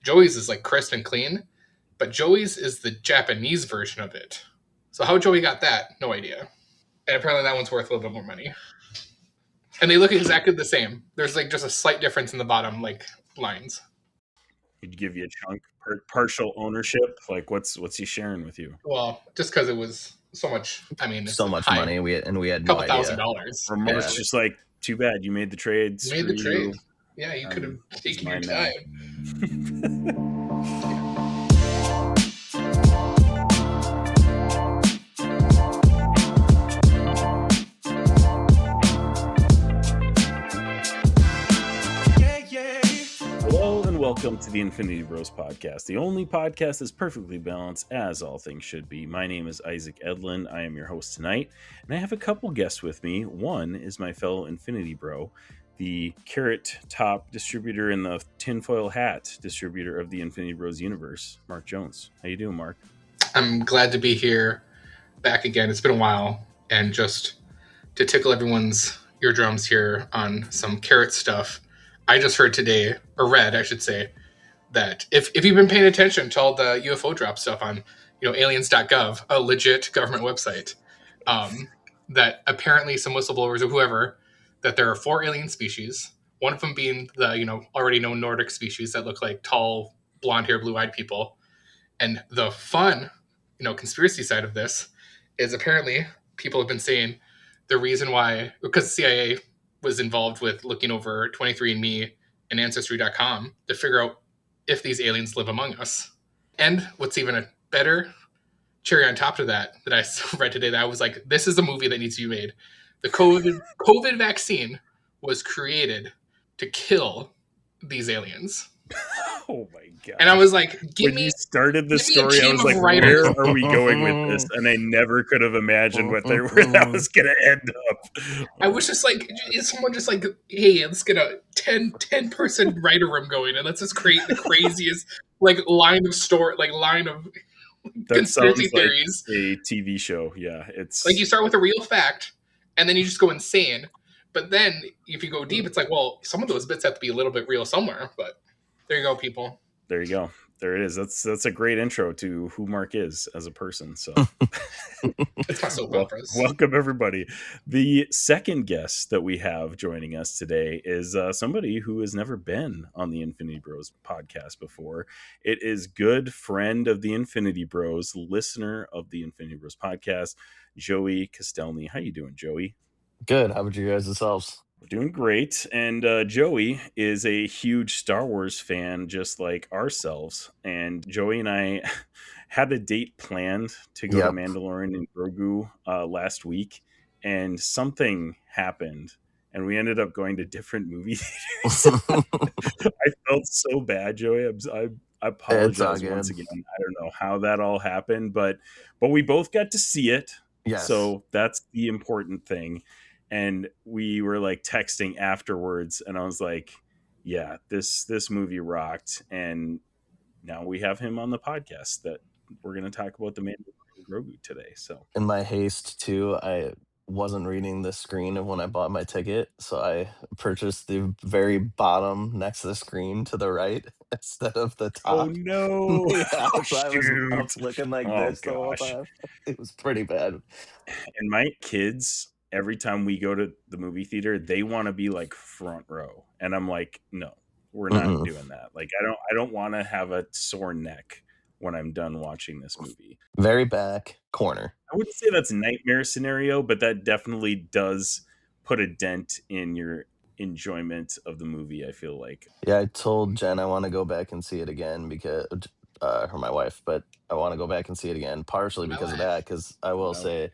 Joey's is like crisp and clean, but Joey's is the Japanese version of it. So how Joey got that, no idea. And apparently that one's worth a little bit more money. And they look exactly the same. There's like just a slight difference in the bottom like lines. He'd give you a chunk, partial ownership. Like what's he sharing with you? Well, just because it was so much. I mean, it's so much high, money. We had a no couple idea. $1,000s. Or it's just like, too bad you made the trade. You made the trade. Yeah, you could have taken your time. Hello and welcome to the Infinity Bros podcast, the only podcast that's perfectly balanced as all things should be. My name is Isaac Edlin. I am your host tonight, and I have a couple guests with me. One is my fellow Infinity Bro, the carrot top distributor and the tinfoil hat distributor of the Infinity Bros universe, Mark Jones. How you doing, Mark? I'm glad to be here, back again. It's been a while, and just to tickle everyone's eardrums here on some carrot stuff. I just heard today, or read, I should say, that if you've been paying attention to all the UFO drop stuff on, aliens.gov, a legit government website, that apparently some whistleblowers or whoever, that there are 4 alien species, one of them being the, already known Nordic species that look like tall, blonde-haired, blue-eyed people. And the fun, conspiracy side of this is apparently people have been saying the reason why, because the CIA was involved with looking over 23andMe and Ancestry.com to figure out if these aliens live among us. And what's even a better cherry on top of that I read today, that I was like, this is a movie that needs to be made. The COVID vaccine was created to kill these aliens. Oh my god! And I was like, when you started the story, I was like, where are we going with this? And I never could have imagined where that was going to end up. I was just like, is someone just like, hey, let's get a 10 person writer room going and let's just create the craziest line of conspiracy theories. Like a TV show. Yeah, it's like you start with a real fact and then you just go insane. But then if you go deep, it's like, well, some of those bits have to be a little bit real somewhere. But there you go, people. There you go. There it is. That's a great intro to who Mark is as a person. So it's my soap operas. Welcome everybody. The second guest that we have joining us today is somebody who has never been on the Infinity Bros podcast before. It is good friend of the Infinity Bros, listener of the Infinity Bros podcast, Joey Kostelny. How you doing, Joey? Good. How about you guys yourselves? We're doing great. And Joey is a huge Star Wars fan, just like ourselves. And Joey and I had a date planned to go to Mandalorian and Grogu last week. And something happened. And we ended up going to different movie theaters. I felt so bad, Joey. I apologize once again. I don't know how that all happened. But we both got to see it. Yes. So that's the important thing. And we were texting afterwards, and I was like, yeah, this movie rocked. And now we have him on the podcast that we're going to talk about the Mandalorian and Grogu today. So in my haste too, I wasn't reading the screen of when I bought my ticket. So I purchased the very bottom next to the screen to the right instead of the top. Oh no. So I was looking like this the whole time. It was pretty bad. And my kids, every time we go to the movie theater, they want to be front row. And I'm like, no, we're not doing that. I don't want to have a sore neck when I'm done watching this movie. Very back corner. I wouldn't say that's nightmare scenario, but that definitely does put a dent in your enjoyment of the movie, I feel like. Yeah, I told Jen I want to go back and see it again because her, my wife, but I want to go back and see it again, partially because of that, because I will say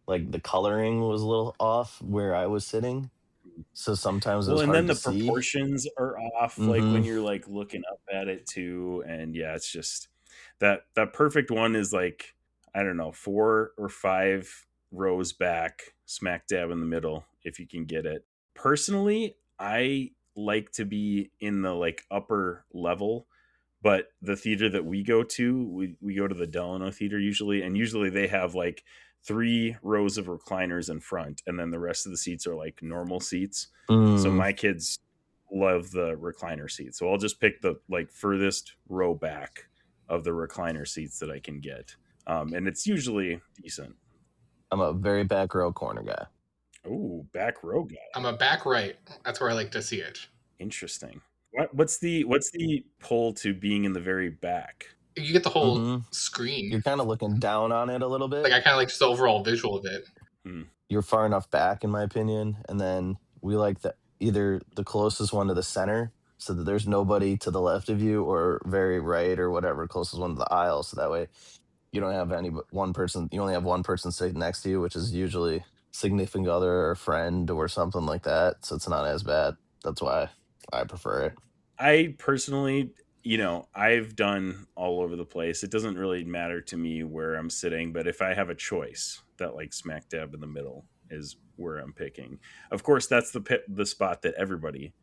the coloring was a little off where I was sitting. So sometimes it was hard to see. And then the proportions are off, when you're looking up at it too. And yeah, it's just that perfect one is I don't know, 4 or 5 rows back, smack dab in the middle, if you can get it. Personally, I like to be in the upper level, but the theater that we go to, we go to the Delano Theater usually, and usually they have 3 rows of recliners in front, and then the rest of the seats are normal seats. So my kids love the recliner seat. So I'll just pick the like furthest row back of the recliner seats that I can get. And it's usually decent. I'm a very back row corner guy. Ooh, back row guy. I'm a back right. That's where I like to see it. Interesting. What's the pull to being in the very back? You get the whole hmm screen. You're kind of looking down on it a little bit. Like I kind of like just the overall visual of it. You're far enough back, in my opinion, and then we like either the closest one to the center, so that there's nobody to the left of you, or very right or whatever, closest one to the aisle, so that way you don't have any but one person. You only have one person sitting next to you, which is usually significant other or friend or something like that. So it's not as bad. That's why I prefer it. I personally, I've done all over the place. It doesn't really matter to me where I'm sitting, but if I have a choice, that like smack dab in the middle is where I'm picking. Of course, that's the spot that everybody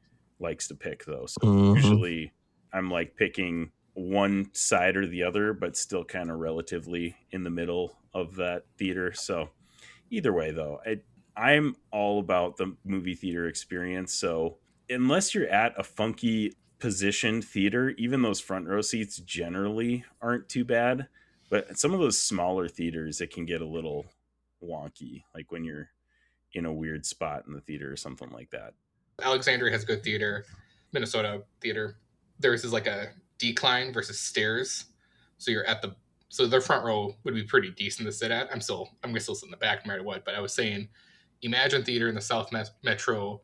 likes to pick, though. So usually I'm like picking one side or the other, but still kind of relatively in the middle of that theater. So either way, though, I'm all about the movie theater experience. So unless you're at a funky positioned theater, even those front row seats generally aren't too bad. But some of those smaller theaters, it can get a little wonky, like when you're in a weird spot in the theater or something like that. Alexandria has good theater. Minnesota theater. Theirs is like a decline versus stairs. So you're at the so their front row would be pretty decent to sit at. I'm gonna still sit in the back no matter what. But I was saying, Imagine Theater in the South Metro,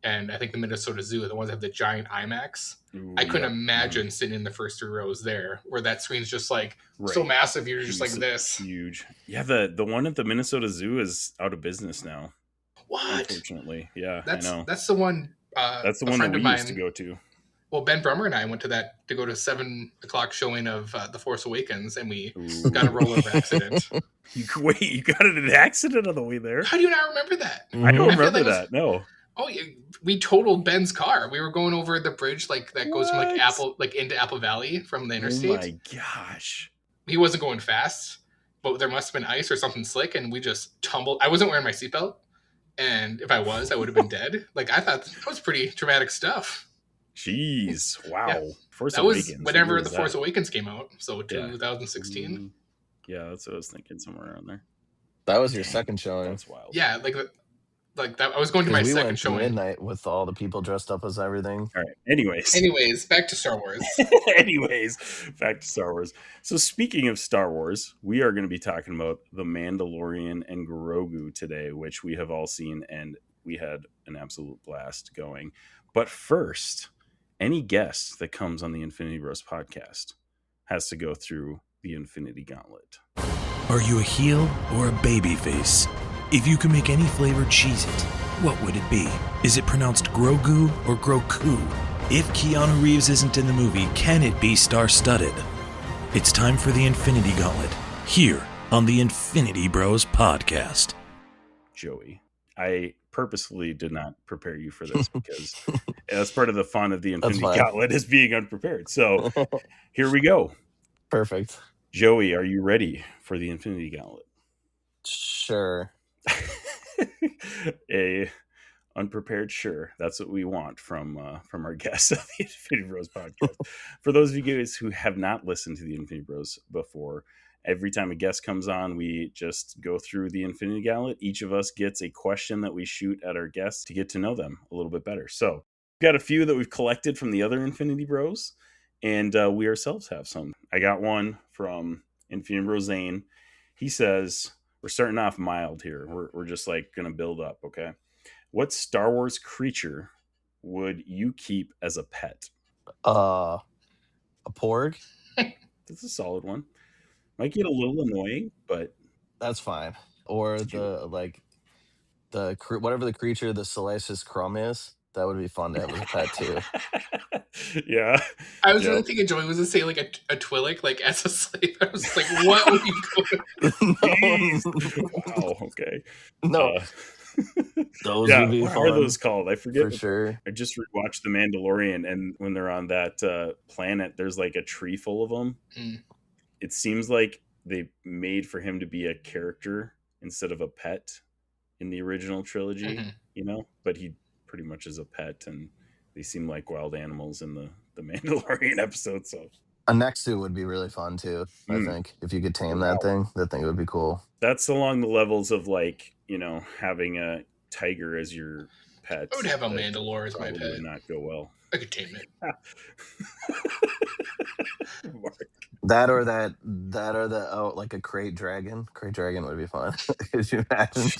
and I think the Minnesota Zoo are the ones that have the giant IMAX. Ooh, I couldn't imagine sitting in the first 3 rows there, where that screen's just like so Right. massive. You're just like this. Huge. Yeah, the one at the Minnesota Zoo is out of business now. What? Unfortunately, yeah, I know. That's the one. That's the one that we used to go to. Well, Ben Brummer and I went to go to 7:00 showing of The Force Awakens, and we got a rollover accident. You got in an accident on the way there? How do you not remember that? I don't remember that. No. Oh, yeah, we totaled Ben's car. We were going over the bridge that goes from into Apple Valley from the interstate. Oh my gosh! He wasn't going fast, but there must have been ice or something slick, and we just tumbled. I wasn't wearing my seatbelt, and if I was, I would have been dead. Like I thought that was pretty traumatic stuff. Jeez! Wow. Yeah. Force Awakens. Was whenever The Force Awakens came out, so 2016. Yeah, that's what I was thinking, somewhere around there. That was your second showing. That's wild. Yeah, like that. I was going to my second showing. Midnight with all the people dressed up as everything. All right. Anyways, back to Star Wars. Back to Star Wars. So speaking of Star Wars, we are going to be talking about The Mandalorian and Grogu today, which we have all seen, and we had an absolute blast going. But first, any guest that comes on the Infinity Bros podcast has to go through the Infinity Gauntlet. Are you a heel or a baby face? If you could make any flavor Cheez-It, what would it be? Is it pronounced Grogu or Groku? If Keanu Reeves isn't in the movie, can it be star-studded? It's time for the Infinity Gauntlet, here on the Infinity Bros podcast. Joey, I purposefully did not prepare you for this because that's part of the fun of the Infinity Gauntlet is being unprepared. So here we go. Perfect. Joey, are you ready for the Infinity Gauntlet? Sure. A unprepared sure. That's what we want from our guests of the Infinity Bros podcast. For those of you guys who have not listened to the Infinity Bros before, every time a guest comes on, we just go through the Infinity Gauntlet. Each of us gets a question that we shoot at our guests to get to know them a little bit better. So we've got a few that we've collected from the other Infinity Bros, and we ourselves have some. I got one from Infinity Bro Zane. He says, we're starting off mild here. We're just like going to build up, okay? What Star Wars creature would you keep as a pet? A porg. That's a solid one. Might get a little annoying, but that's fine. Or whatever the creature the Salacious Crumb is, that would be fun to have as a pet too. Yeah. I was really thinking Joey was to say like a Twi'lek, like as a slave. I was just like, what would you go? Wow. Okay. No. Those would be fun. What are those called? I forget. For sure. I just rewatched The Mandalorian, and when they're on that planet, there's like a tree full of them. Mm. It seems like they made for him to be a character instead of a pet in the original trilogy, but he pretty much is a pet, and they seem like wild animals in the Mandalorian episode. So a Nexu would be really fun too. I think if you could tame that thing would be cool. That's along the levels of like, you know, having a tiger as your pet. I would have a Mandalore as my pet. Would not go well. I could tame it. That or the like a crate dragon. Crate dragon would be fun. Could you imagine?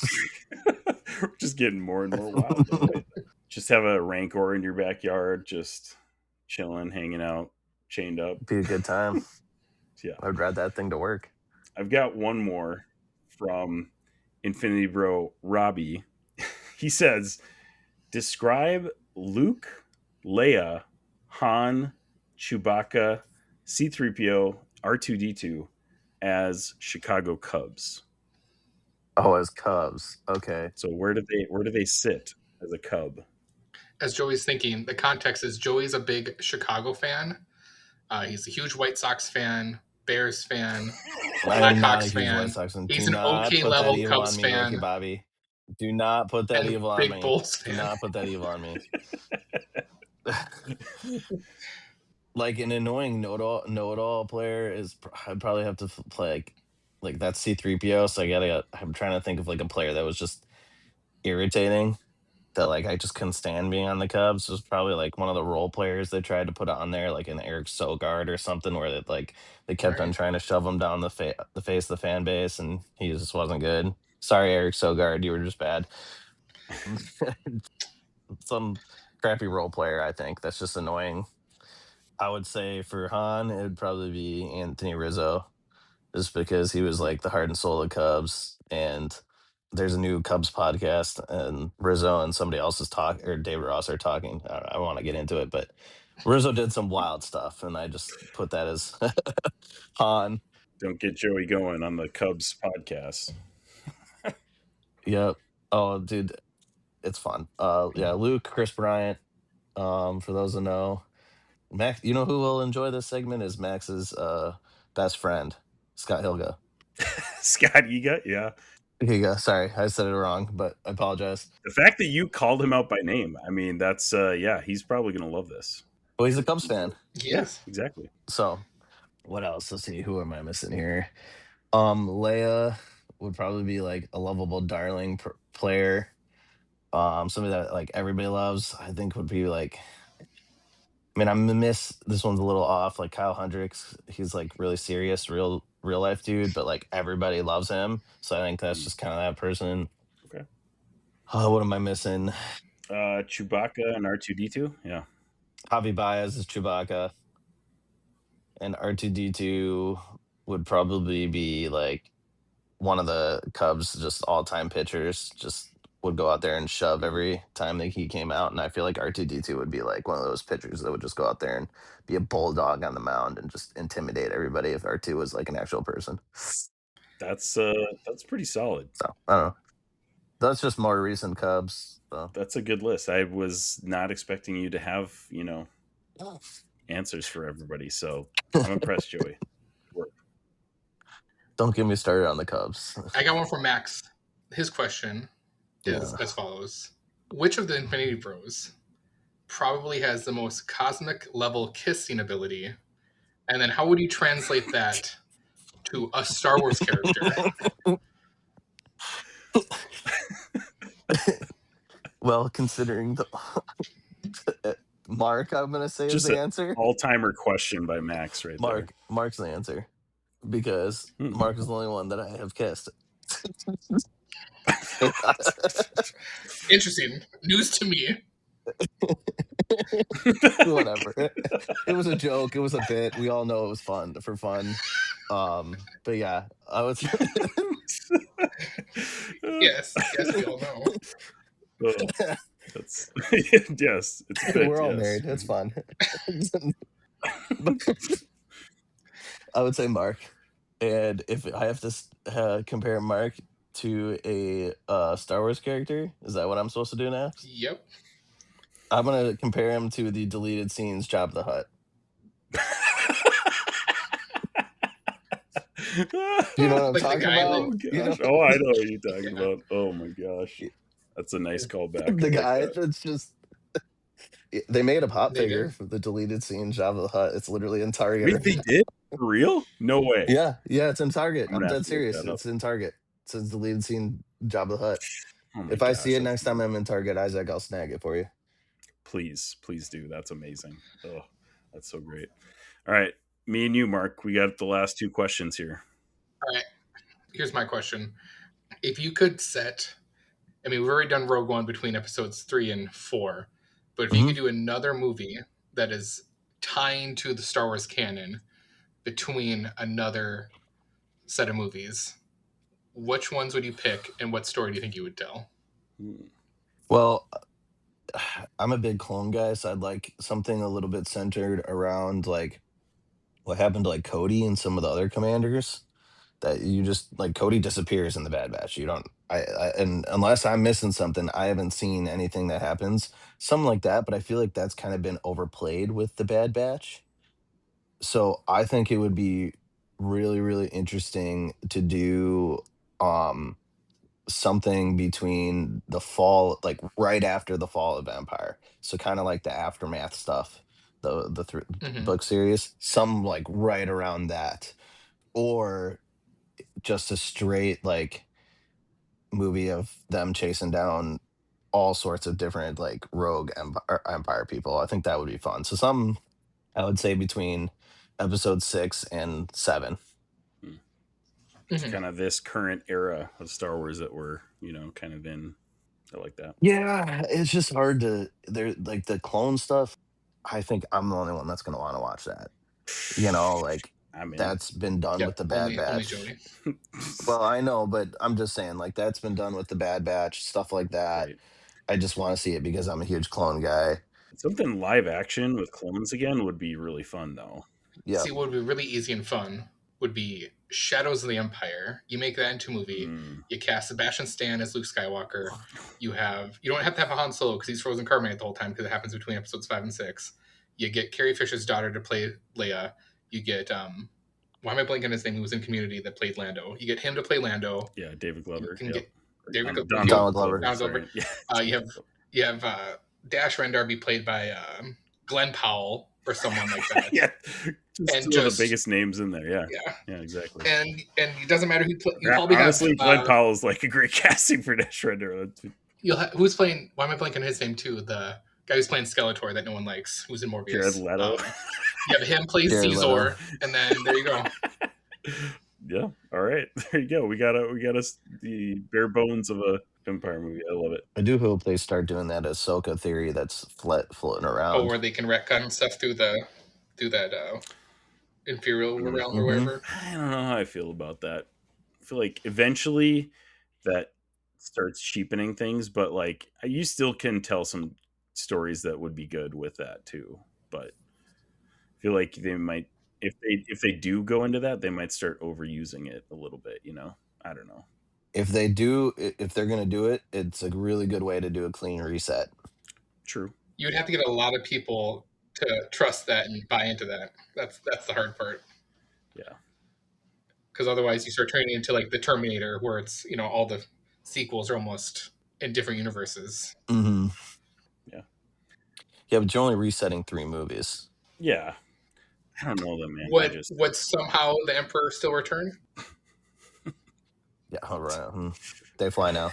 We're just getting more and more wild. Right? Just have a Rancor in your backyard, just chilling, hanging out, chained up. Be a good time. Yeah, I'd ride that thing to work. I've got one more from Infinity Bro Robbie. He says, describe Luke, Leia, Han, Chewbacca, C-3PO, R2-D2 as Chicago Cubs. Oh, as Cubs. Okay. So where do they sit as a Cub? As Joey's thinking, the context is Joey's a big Chicago fan. He's a huge White Sox fan, Bears fan, Blackhawks fan. He's an okay level Cubs fan. Ricky Bobby. Do not put that evil on me. Big Bulls fan. Do not put that evil on me. Like an annoying know-it-all player is, I'd probably have to play like that's C-3PO. So I'm trying to think of like a player that was just irritating, that like I just couldn't stand being on the Cubs. It was probably like one of the role players they tried to put on there, like an Eric Sogard or something, where they kept on trying to shove him down the face of the fan base, and he just wasn't good. Sorry, Eric Sogard, you were just bad. Some crappy role player, I think, that's just annoying. I would say for Han, it would probably be Anthony Rizzo, just because he was like the heart and soul of Cubs. And there's a new Cubs podcast, and Rizzo and somebody else is talking, or David Ross are talking. I don't want to get into it, but Rizzo did some wild stuff, and I just put that as Han. Don't get Joey going on the Cubs podcast. Yep. Oh, dude, it's fun. Yeah, Luke, Chris Bryant. For those who know, Max, you know who will enjoy this segment is Max's best friend, Scott Hilga. Scott Higa, yeah. Higa, sorry, I said it wrong, but I apologize. The fact that you called him out by name, I mean, that's he's probably gonna love this. Well, he's a Cubs fan. Yes, exactly. So, what else? Let's see. Who am I missing here? Leia would probably be like a lovable, darling player. Somebody that like everybody loves. I think would be like. I mean, I'm gonna miss this one's a little off. Like Kyle Hendricks, he's like really serious, real life dude, but like everybody loves him. So I think that's just kind of that person. Okay. What am I missing? Chewbacca and R2-D2. Yeah. Javi Baez is Chewbacca, and R2-D2 would probably be like one of the Cubs' just all-time pitchers. Just would go out there and shove every time that he came out, and I feel like R2-D2 would be like one of those pitchers that would just go out there and be a bulldog on the mound and just intimidate everybody if R2 was like an actual person. That's pretty solid. So I don't know. That's just more recent Cubs. So. That's a good list. I was not expecting you to have answers for everybody, so I'm impressed, Joey. Don't get me started on the Cubs. I got one from Max. His question is as follows. Which of the Infinity Bros probably has the most cosmic level kissing ability? And then how would you translate that to a Star Wars character? Well, considering the Mark, I'm going to say just is the answer. All-timer question by Max right there. Mark's the answer. Because Mark is the only one that I have kissed. Interesting. News to me. Whatever. It was a joke. It was a bit. We all know it was fun for fun. But yeah, I was. Yes, we all know. That's yes, it's a bit, we're all married. It's fun. I would say Mark, and if I have to compare Mark to a Star Wars character, is that what I'm supposed to do next? Yep. I'm gonna compare him to the deleted scenes Jabba the Hutt. You know what I'm talking about? Oh, I know what you're talking about. Oh my gosh, that's a nice callback. The guy that's just They made a pop They figure did. for the deleted scene Jabba the Hutt. It's literally in Target. Wait, they did? For real? No way. Yeah, it's in Target. I'm I'm gonna have dead to look serious. that up. It's in Target. It says deleted scene Jabba the Hutt. Oh my If I gosh, see it that's next time amazing. I'm in Target, Isaac, I'll snag it for you. Please do. That's amazing. Oh, that's so great. All right, me and you, Mark, we got the last two questions here. All right. Here's my question. If you could set, I mean, we've already done Rogue One between episodes 3 and 4, but if you could do another movie that is tying to the Star Wars canon between another set of movies, which ones would you pick and what story do you think you would tell? Well, I'm a big clone guy, so I'd like something a little bit centered around like what happened to like Cody and some of the other commanders. That you just like Cody disappears in the Bad Batch. You don't, and unless I'm missing something, I haven't seen anything that happens. Something like that, but I feel like that's kind of been overplayed with the Bad Batch. So I think it would be really, really interesting to do um something between the fall, like right after the fall of Empire. So kind of like the aftermath stuff, the Mm-hmm. book series, some like right around that, or just a straight like movie of them chasing down all sorts of different like rogue empire people. I think that would be fun. So some, I would say between episode 6 and 7. It's kind of this current era of Star Wars that we're, kind of in. I like that. Yeah, it's just hard to there like the clone stuff. I think I'm the only one that's going to want to watch that. Like I'm in. that's been done with the Bad Only Batch. Joey. Well, I know, but I'm just saying like that's been done with the Bad Batch, stuff like that. Right. I just want to see it because I'm a huge clone guy. Something live action with clones again would be really fun, though. Yeah. See, what would be really easy and fun would be Shadows of the Empire. You make that into a movie. You cast Sebastian Stan as Luke Skywalker. You don't have to have a Han Solo because he's frozen carbonite the whole time because it happens between episodes 5 and 6. You get Carrie Fisher's daughter to play Leia. You get why am I blanking on his name? Who was in Community that played Lando. You get him to play Lando. Yeah, David Glover. You can get David Donald Glover. Glover. You have Dash Rendar be played by Glenn Powell or someone like that. Yeah, just two of the biggest names in there. Yeah, exactly. And it doesn't matter who honestly, Glenn Powell is like a great casting for Dash Rendar. Who's playing? Why am I blanking on his name too? The guy who's playing Skeletor that no one likes, who's in Morbius. Jared Leto. You have him play Caesar, and then there you go. Yeah. All right. There you go. We got us the bare bones of a Empire movie. I love it. I do hope they start doing that Ahsoka theory that's floating around. Oh, where they can retcon stuff through that Imperial realm or whatever. I don't know how I feel about that. I feel like eventually that starts cheapening things, but like you still can tell some stories that would be good with that too. But I feel like they might, if they do go into that, they might start overusing it a little bit. I don't know. If they're going to do it, it's a really good way to do a clean reset. True. You'd have to get a lot of people to trust that and buy into that. That's the hard part. Yeah. Because otherwise you start turning into like the Terminator, where it's, all the sequels are almost in different universes. Mm-hmm. Yeah. Yeah, but you're only resetting 3 movies. Yeah. I don't know that, man. Would somehow the Emperor still return? Yeah, all right. They fly now.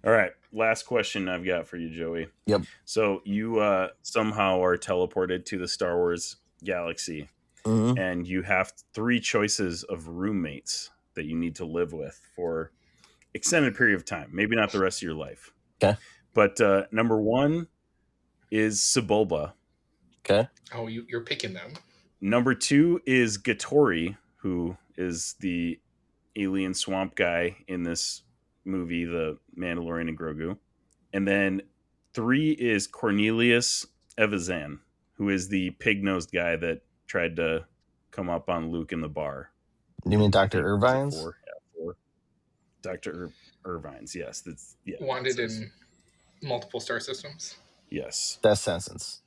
All right. Last question I've got for you, Joey. Yep. So you somehow are teleported to the Star Wars galaxy, and you have 3 choices of roommates that you need to live with for extended period of time. Maybe not the rest of your life. Okay. But number 1 is Sebulba. Okay. Oh, you're picking them. Number 2 is Gattori, who is the alien swamp guy in this movie, The Mandalorian and Grogu. And then 3 is Cornelius Evazan, who is the pig-nosed guy that tried to come up on Luke in the bar. You mean Dr. Irvine's? 4? Yeah, 4. Dr. Irvine's, yes. Wanted in multiple star systems. Yes. That's sentence.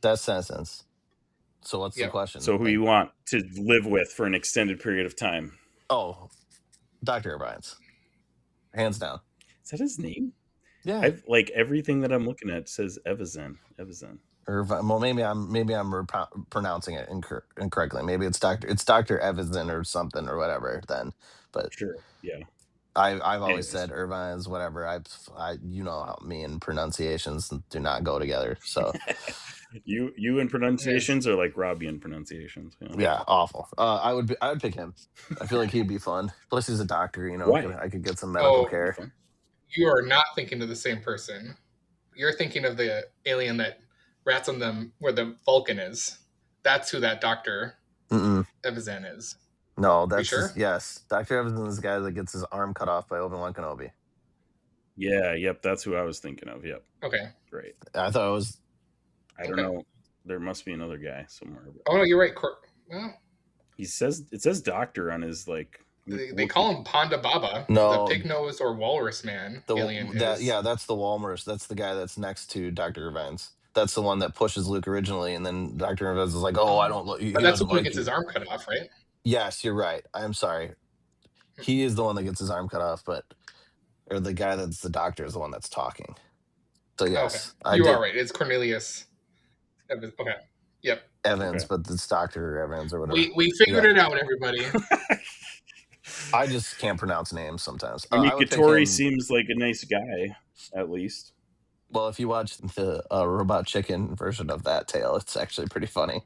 So what's the question? So who you want to live with for an extended period of time? Oh, Dr. Irvine's. Hands down. Is that his name? Yeah. I've like everything that I'm looking at says Evazan. Well, maybe I'm pronouncing it incorrectly. Maybe it's Dr. Evanston or something or whatever. Then, but Sure. Yeah. I've always Anyways. said Irvine is whatever. You know how me and pronunciations do not go together. So you and pronunciations are like Robbie and pronunciations. yeah, awful. I would pick him. I feel like he'd be fun. Plus, he's a doctor. You know, Why? I could get some medical care. You are not thinking of the same person. You're thinking of the alien that rats on them where the Vulcan is. That's who that Dr. Evazan is. No, that's sure? Yes. Dr. Evans is the guy that gets his arm cut off by Obi-Wan Kenobi. Yeah, yep, that's who I was thinking of. Yep. Okay. Great. I thought it was. I don't know. There must be another guy somewhere. Oh no, you're right. Well, it says doctor on his like. They call him Ponda Baba, No, the pig nose or walrus man. Alien is. Yeah, that's the walrus. That's the guy that's next to Dr. Evans. That's the one that pushes Luke originally, and then Dr. Evans is like, "Oh, I don't." He but that's doesn't who like gets you. his arm cut off, right? Yes, you're right. I'm sorry. He is the one that gets his arm cut off, or the guy that's the doctor is the one that's talking. So yes, okay. You are right. It's Cornelius. Okay. Yep. Evans, but it's Dr. Evans or whatever. We figured it out, everybody. I just can't pronounce names sometimes. I mean, Katori seems like a nice guy, at least. Well, if you watch the Robot Chicken version of that tale, it's actually pretty funny.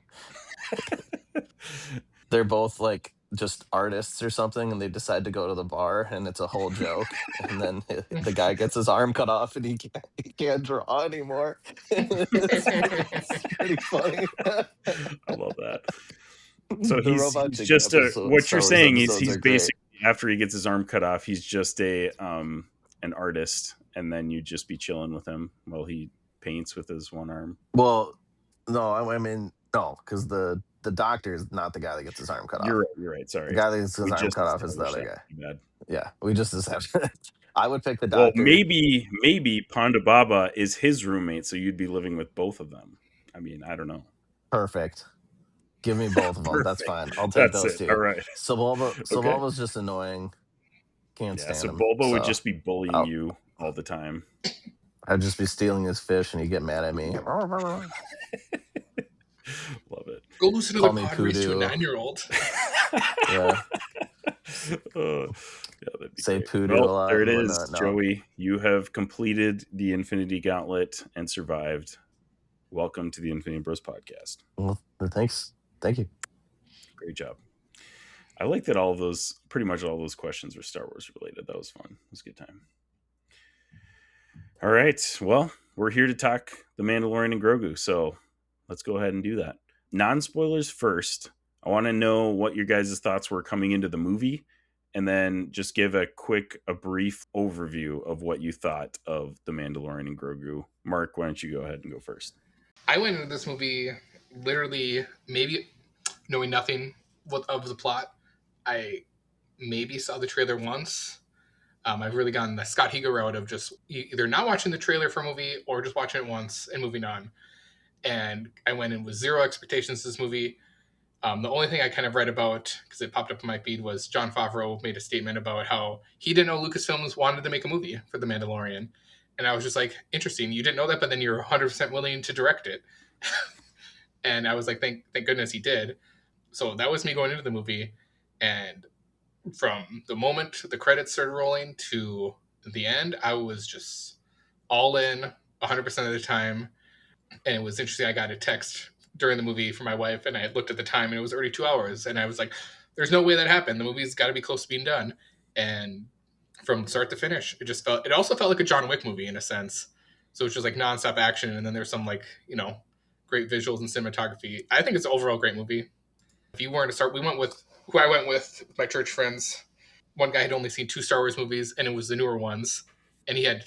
They're both like just artists or something, and they decide to go to the bar, and it's a whole joke. And then the guy gets his arm cut off, and he can't draw anymore. It's pretty funny. I love that. So he's just what you're saying is he's basically, after he gets his arm cut off, he's just an artist, and then you just be chilling with him while he paints with his one arm. Well, no, I mean no, because the doctor is not the guy that gets his arm cut off. You're right. Sorry, the guy that gets his arm cut off is the other guy. Yeah, we just established. I would pick the doctor. Well, maybe Ponda Baba is his roommate, so you'd be living with both of them. I mean, I don't know. Perfect. Give me both of them. That's fine. I'll take those two. All right. Sebulba's just annoying. Can't stand him. Sebulba would just be bullying you all the time. I'd just be stealing his fish, and he'd get mad at me. Love it. Go listen to the pod race to a 9-year-old. Yeah. Say Poodoo a lot. There it is, Joey. You have completed the Infinity Gauntlet and survived. Welcome to the Infinity Bros podcast. Well, thanks. Thank you. Great job. I like that pretty much all those questions were Star Wars related. That was fun. It was a good time. All right. Well, we're here to talk The Mandalorian and Grogu, so let's go ahead and do that. Non-spoilers first. I want to know what your guys' thoughts were coming into the movie, and then just give a brief overview of what you thought of The Mandalorian and Grogu. Mark, why don't you go ahead and go first? I went into this movie literally maybe knowing nothing of the plot. I maybe saw the trailer once. I've really gone the Scott Higa route of just either not watching the trailer for a movie or just watching it once and moving on. And I went in with zero expectations to this movie. The only thing I kind of read about, because it popped up in my feed, was Jon Favreau made a statement about how he didn't know Lucasfilms wanted to make a movie for The Mandalorian. And I was just like, interesting. You didn't know that, but then you're 100% willing to direct it. And I was like, thank goodness he did. So that was me going into the movie. And from the moment the credits started rolling to the end, I was just all in 100% of the time. And it was interesting. I got a text during the movie from my wife, and I looked at the time, and it was already 2 hours. And I was like, there's no way that happened. The movie's got to be close to being done. And from start to finish, it also felt like a John Wick movie in a sense. So it's just like nonstop action. And then there's some great visuals and cinematography. I think it's an overall great movie. If you weren't to start, who I went with my church friends. One guy had only seen 2 Star Wars movies, and it was the newer ones. And he had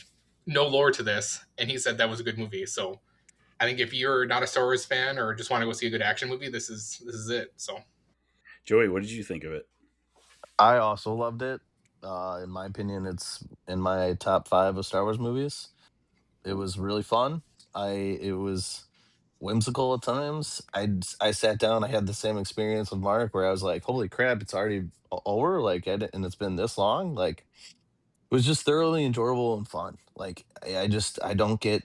no lore to this, and he said that was a good movie. So I think if you're not a Star Wars fan or just want to go see a good action movie, this is it. So, Joey, what did you think of it? I also loved it. In my opinion, it's in my top 5 of Star Wars movies. It was really fun. It was whimsical at times. I sat down. I had the same experience with Mark, where I was like, "Holy crap! It's already over!" And it's been this long. was just thoroughly enjoyable and fun. Like I don't get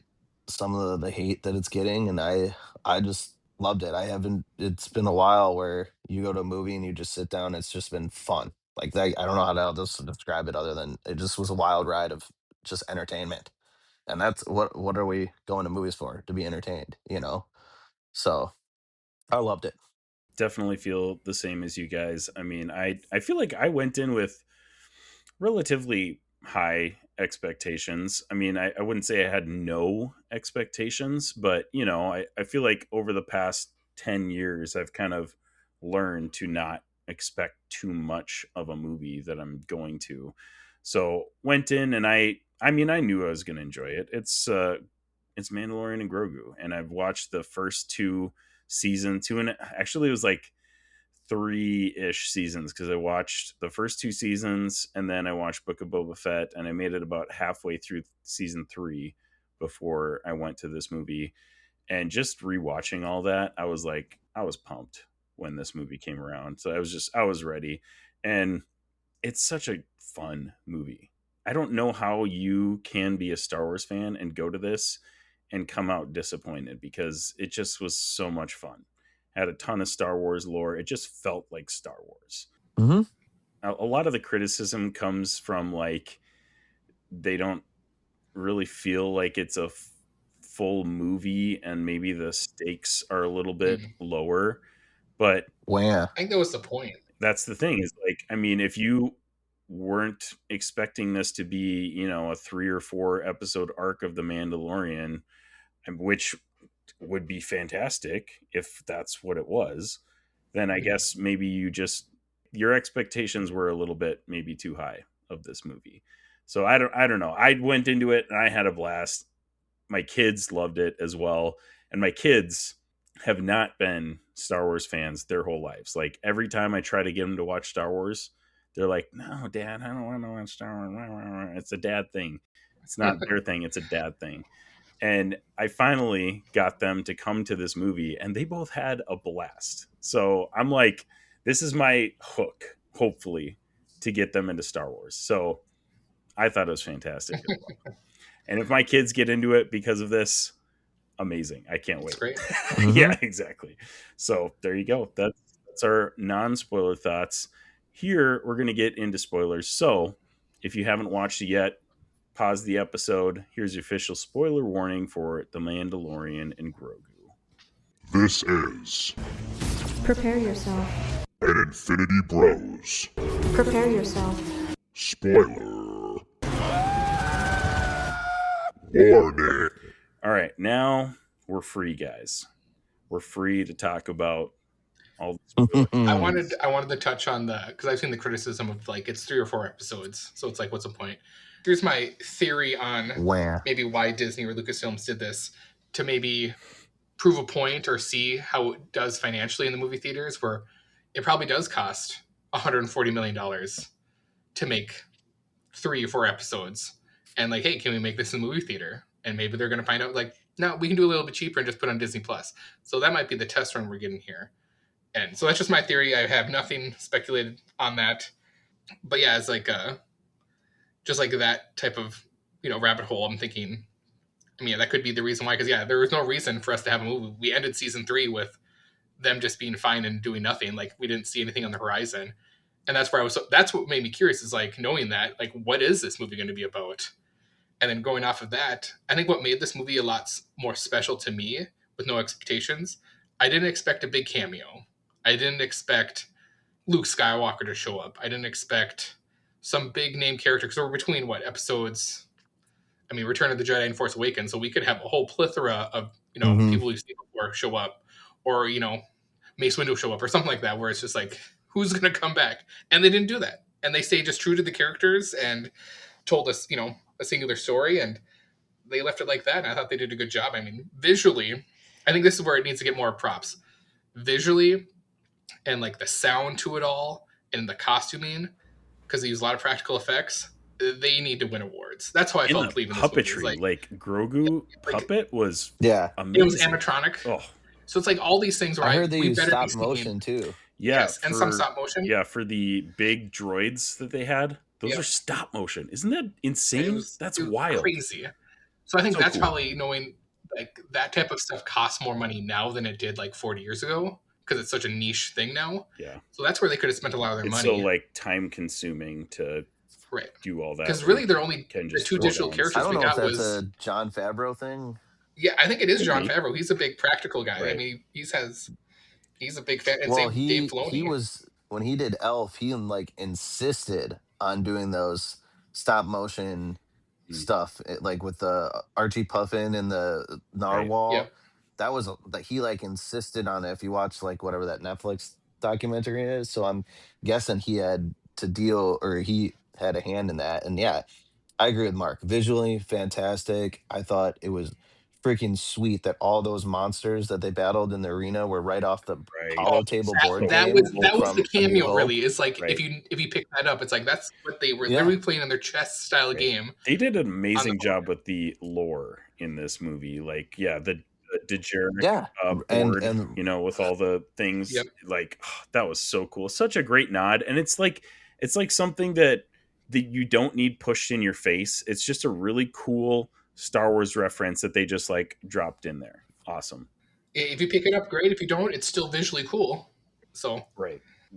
some of the hate that it's getting, and I just loved it. I haven't. It's been a while where you go to a movie and you just sit down. It's just been fun. Like that, I don't know how to just describe it other than it just was a wild ride of just entertainment. And that's what are we going to movies for? To be entertained, you know? So I loved it. Definitely feel the same as you guys. I mean, I feel like I went in with relatively high expectations. I mean, I wouldn't say I had no expectations, but you know, I feel like over the past 10 years, I've kind of learned to not expect too much of a movie that I'm going to. So went in and I mean, I knew I was going to enjoy it. It's Mandalorian and Grogu, and I've watched the first two and actually it was like 3-ish seasons because I watched the first 2 seasons and then I watched Book of Boba Fett, and I made it about halfway through season 3 before I went to this movie. And just rewatching all that, I was like, I was pumped when this movie came around. So I was ready. And it's such a fun movie. I don't know how you can be a Star Wars fan and go to this and come out disappointed, because it just was so much fun. Had a ton of Star Wars lore. It just felt like Star Wars. Mm-hmm. A lot of the criticism comes from like they don't really feel like it's a full movie, and maybe the stakes are a little bit lower. But yeah, I think that was the point. That's the thing, is like, I mean, if you weren't expecting this to be, you know, a 3 or 4 episode arc of The Mandalorian, which would be fantastic if that's what it was, then I guess maybe your expectations were a little bit maybe too high of this movie. So I don't know. I went into it and I had a blast. My kids loved it as well. And my kids have not been Star Wars fans their whole lives. Like every time I try to get them to watch Star Wars, they're like, "No, Dad, I don't want to watch Star Wars. It's a dad thing. It's not their thing. It's a dad thing." And I finally got them to come to this movie, and they both had a blast. So I'm like, this is my hook, hopefully, to get them into Star Wars. So I thought it was fantastic as well. And if my kids get into it because of this, amazing. I can't wait. Great. Mm-hmm. Yeah, exactly. So there you go. That's our non-spoiler thoughts. Here, we're going to get into spoilers. So if you haven't watched it yet, pause the episode. Here's your official spoiler warning for The Mandalorian and Grogu. This is Prepare yourself. an Infinity Bros Prepare yourself. spoiler warning. All right, now we're free, guys. We're free to talk about all the spoilers. I wanted to touch on because I've seen the criticism of like it's 3 or 4 episodes, so it's like, what's the point? Here's my theory on maybe why Disney or Lucasfilms did this, to maybe prove a point or see how it does financially in the movie theaters, where it probably does cost $140 million to make 3 or 4 episodes. And like, hey, can we make this in the movie theater? And maybe they're going to find out like, no, we can do a little bit cheaper and just put on Disney Plus. So that might be the test run we're getting here. And so that's just my theory. I have nothing speculated on that. But yeah, it's like just like that type of, rabbit hole. I'm thinking, I mean, that could be the reason why. Because yeah, there was no reason for us to have a movie. We ended season 3 with them just being fine and doing nothing. Like we didn't see anything on the horizon. And that's where that's what made me curious, is like knowing that, like, what is this movie going to be about? And then going off of that, I think what made this movie a lot more special to me, with no expectations, I didn't expect a big cameo. I didn't expect Luke Skywalker to show up. I didn't expect some big name character, because we're between episodes. I mean, Return of the Jedi and Force Awakens, so we could have a whole plethora of people we've seen before show up, or Mace Windu show up, or something like that, where it's just like, who's going to come back? And they didn't do that, and they stayed just true to the characters and told us a singular story, and they left it like that. And I thought they did a good job. I mean, visually, I think this is where it needs to get more props. Visually, and like the sound to it all, and the costuming, because they use a lot of practical effects, they need to win awards. That's how I felt leaving this puppetry. movie. Like Grogu puppet was amazing. It was animatronic. Oh. So it's like all these things where I heard they use stop motion too. Yes, and some stop motion. Yeah, for the big droids that they had, Those are stop motion. Isn't that insane? That's wild. Crazy. So I think So that's cool. probably knowing like that type of stuff costs more money now than it did like 40 years ago because it's such a niche thing now. Yeah. So that's where they could have spent a lot of their It's money. so like time consuming to do all that. Because really, they're only can the just two throw it digital on. characters I don't we know if got that's was a Jon Favreau thing. yeah, I think it is Could Jon be. Favreau. He's a big practical guy. I Right. mean, he's a big fan. And Well, same Dave he Filoni. was when he did Elf, he like insisted on doing those stop motion stuff, like with the Archie Puffin and the narwhal. Yep. That was that he like insisted on it. If you watch like whatever that Netflix documentary is, so I'm guessing he had to deal or he had a hand in that. And yeah, I agree with Mark. Visually fantastic. I thought it was freaking sweet that all those monsters that they battled in the arena were right off the Hollow Table board That game. was from the A New cameo. Hope. Really, it's like if you pick that up, it's like that's what they were literally playing in their chess style game. They did an amazing job with the lore in this movie. Like, the Djarin board, and you know, with all the things. Like, that was so cool. Such a great nod, and it's like something that you don't need pushed in your face. It's just a really cool Star Wars reference that they just like dropped in there. Awesome. If you pick it up, great. If you don't, it's still visually cool. So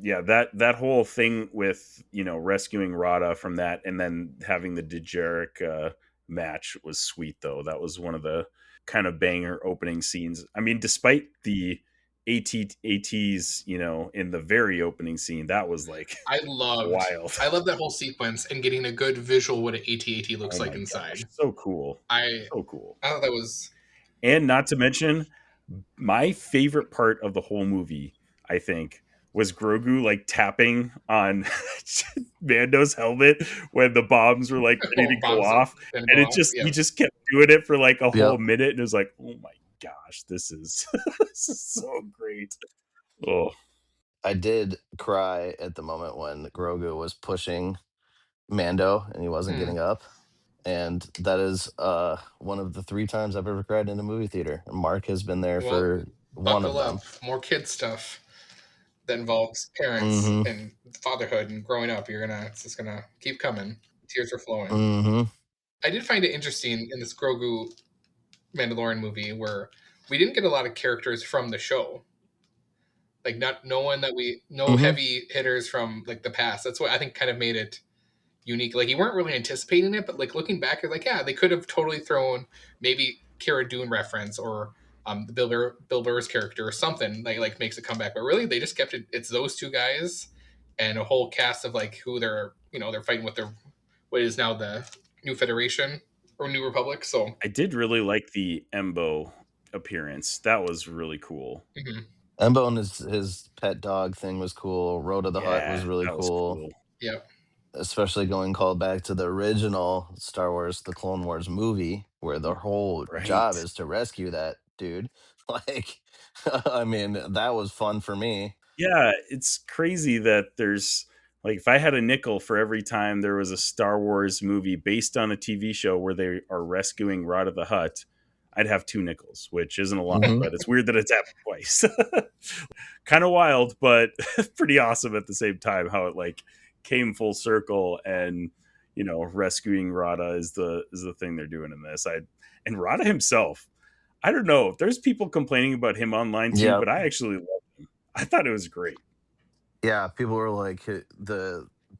yeah, that whole thing with, you know, rescuing Rada from that and then having the Djarin match was sweet, though. That was one of the kind of banger opening scenes. I mean, despite the ATs, you know, in the very opening scene, that was like wild. I love that whole sequence and getting a good visual what an AT-AT looks like inside. Gosh, so cool. So cool. I thought that was, and not to mention, my favorite part of the whole movie, I think, was Grogu like tapping on Mando's helmet when the bombs were like ready to go off, and it just he just kept doing it for like a whole minute, and it was like, oh my gosh, this is this is so great. Oh, I did cry at the moment when Grogu was pushing Mando and he wasn't getting up. And that is one of the 3 times I've ever cried in a movie theater. Mark has been there for one of them. More kid stuff that involves parents and fatherhood and growing up. It's just gonna keep coming. Tears are flowing. I did find it interesting in this Grogu Mandalorian movie where we didn't get a lot of characters from the show. Like no one that heavy hitters from like the past. That's what I think kind of made it unique. Like you weren't really anticipating it, but like looking back, you're like, yeah, they could have totally thrown maybe Cara Dune reference or the Bill Burr's character or something like makes a comeback. But really, they just kept it. It's those 2 guys and a whole cast of like who they're fighting with their what is now the New Federation or New Republic. So I did really like the Embo appearance. That was really cool. Embo and his pet dog thing was cool. Road of the Hutt was really cool. Yeah. Especially going called back to the original Star Wars, the Clone Wars movie, where the whole job is to rescue that dude. Like, I mean, that was fun for me. Yeah, it's crazy that there's like, if I had a nickel for every time there was a Star Wars movie based on a TV show where they are rescuing Rod of the Hutt, I'd have 2 nickels, which isn't a lot, but it's weird that it's happened twice. Kind of wild, but pretty awesome at the same time how it like came full circle, and you know, rescuing Rada is the thing they're doing in this. And Rada himself, I don't know, there's people complaining about him online too, but I actually love him. I thought it was great. Yeah, people were like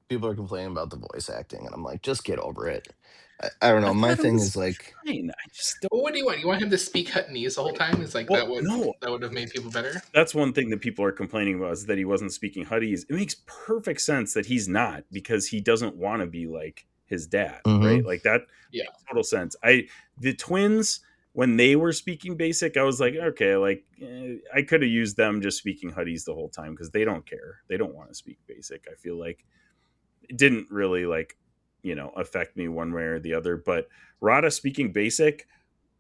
people are complaining about the voice acting, and I'm like, just get over it. I don't know. My thing is like, fine. I just don't. Well, what do you want? You want him to speak Huttonese the whole time? Is like that would have made people better. That's one thing that people are complaining about, is that he wasn't speaking Huttese. It makes perfect sense that he's not, because he doesn't want to be like his dad, right? Like that makes total sense. The twins, when they were speaking basic, I was like, okay, like I could have used them just speaking Huttese the whole time, because they don't care. They don't want to speak basic. I feel like it didn't really like, you know, affect me one way or the other. But Rada speaking basic,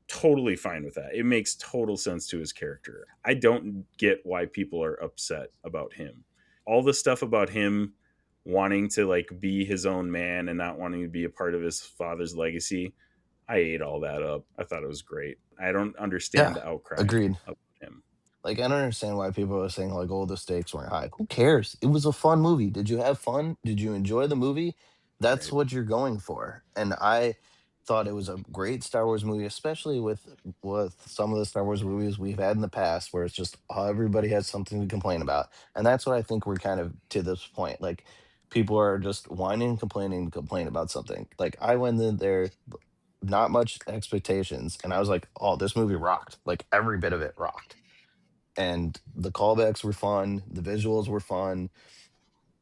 totally fine with that. It makes total sense to his character. I don't get why people are upset about him. All the stuff about him wanting to like be his own man and not wanting to be a part of his father's legacy, I ate all that up. I thought it was great. I don't understand the outcry about him. Like, I don't understand why people are saying like, oh, the stakes weren't high. Who cares? It was a fun movie. Did you have fun? Did you enjoy the movie? That's Right. what you're going for. And I thought it was a great Star Wars movie, especially with some of the Star Wars movies we've had in the past where it's just everybody has something to complain about. And that's what I think we're kind of to this point. Like people are just whining and complaining to complain about something. Like I went in there not much expectations and I was like, "Oh, this movie rocked." Like every bit of it rocked. And the callbacks were fun, the visuals were fun,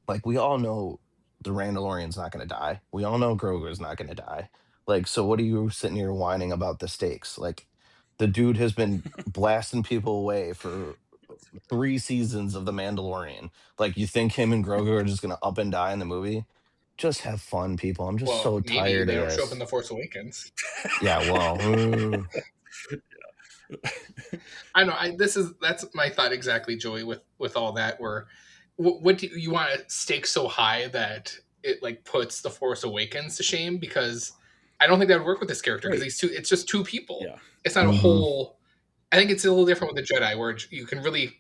like we all know the Mandalorian's not going to die. We all know Grogu's not going to die. Like, so what are you sitting here whining about the stakes? Like, the dude has been blasting people away for 3 seasons of The Mandalorian. Like, you think him and Grogu are just going to up and die in the movie? Just have fun, people. I'm just Well, so maybe tired they of don't show up in this. the Force Awakens. Yeah, well, I know. That's my thought exactly, Joey. With all that, where what do you want to stake so high that it like puts the Force Awakens to shame? Because I don't think that would work with this character because Right. he's two. It's just two people. Yeah. It's not a mhm. whole. I think it's a little different with the Jedi, where you can really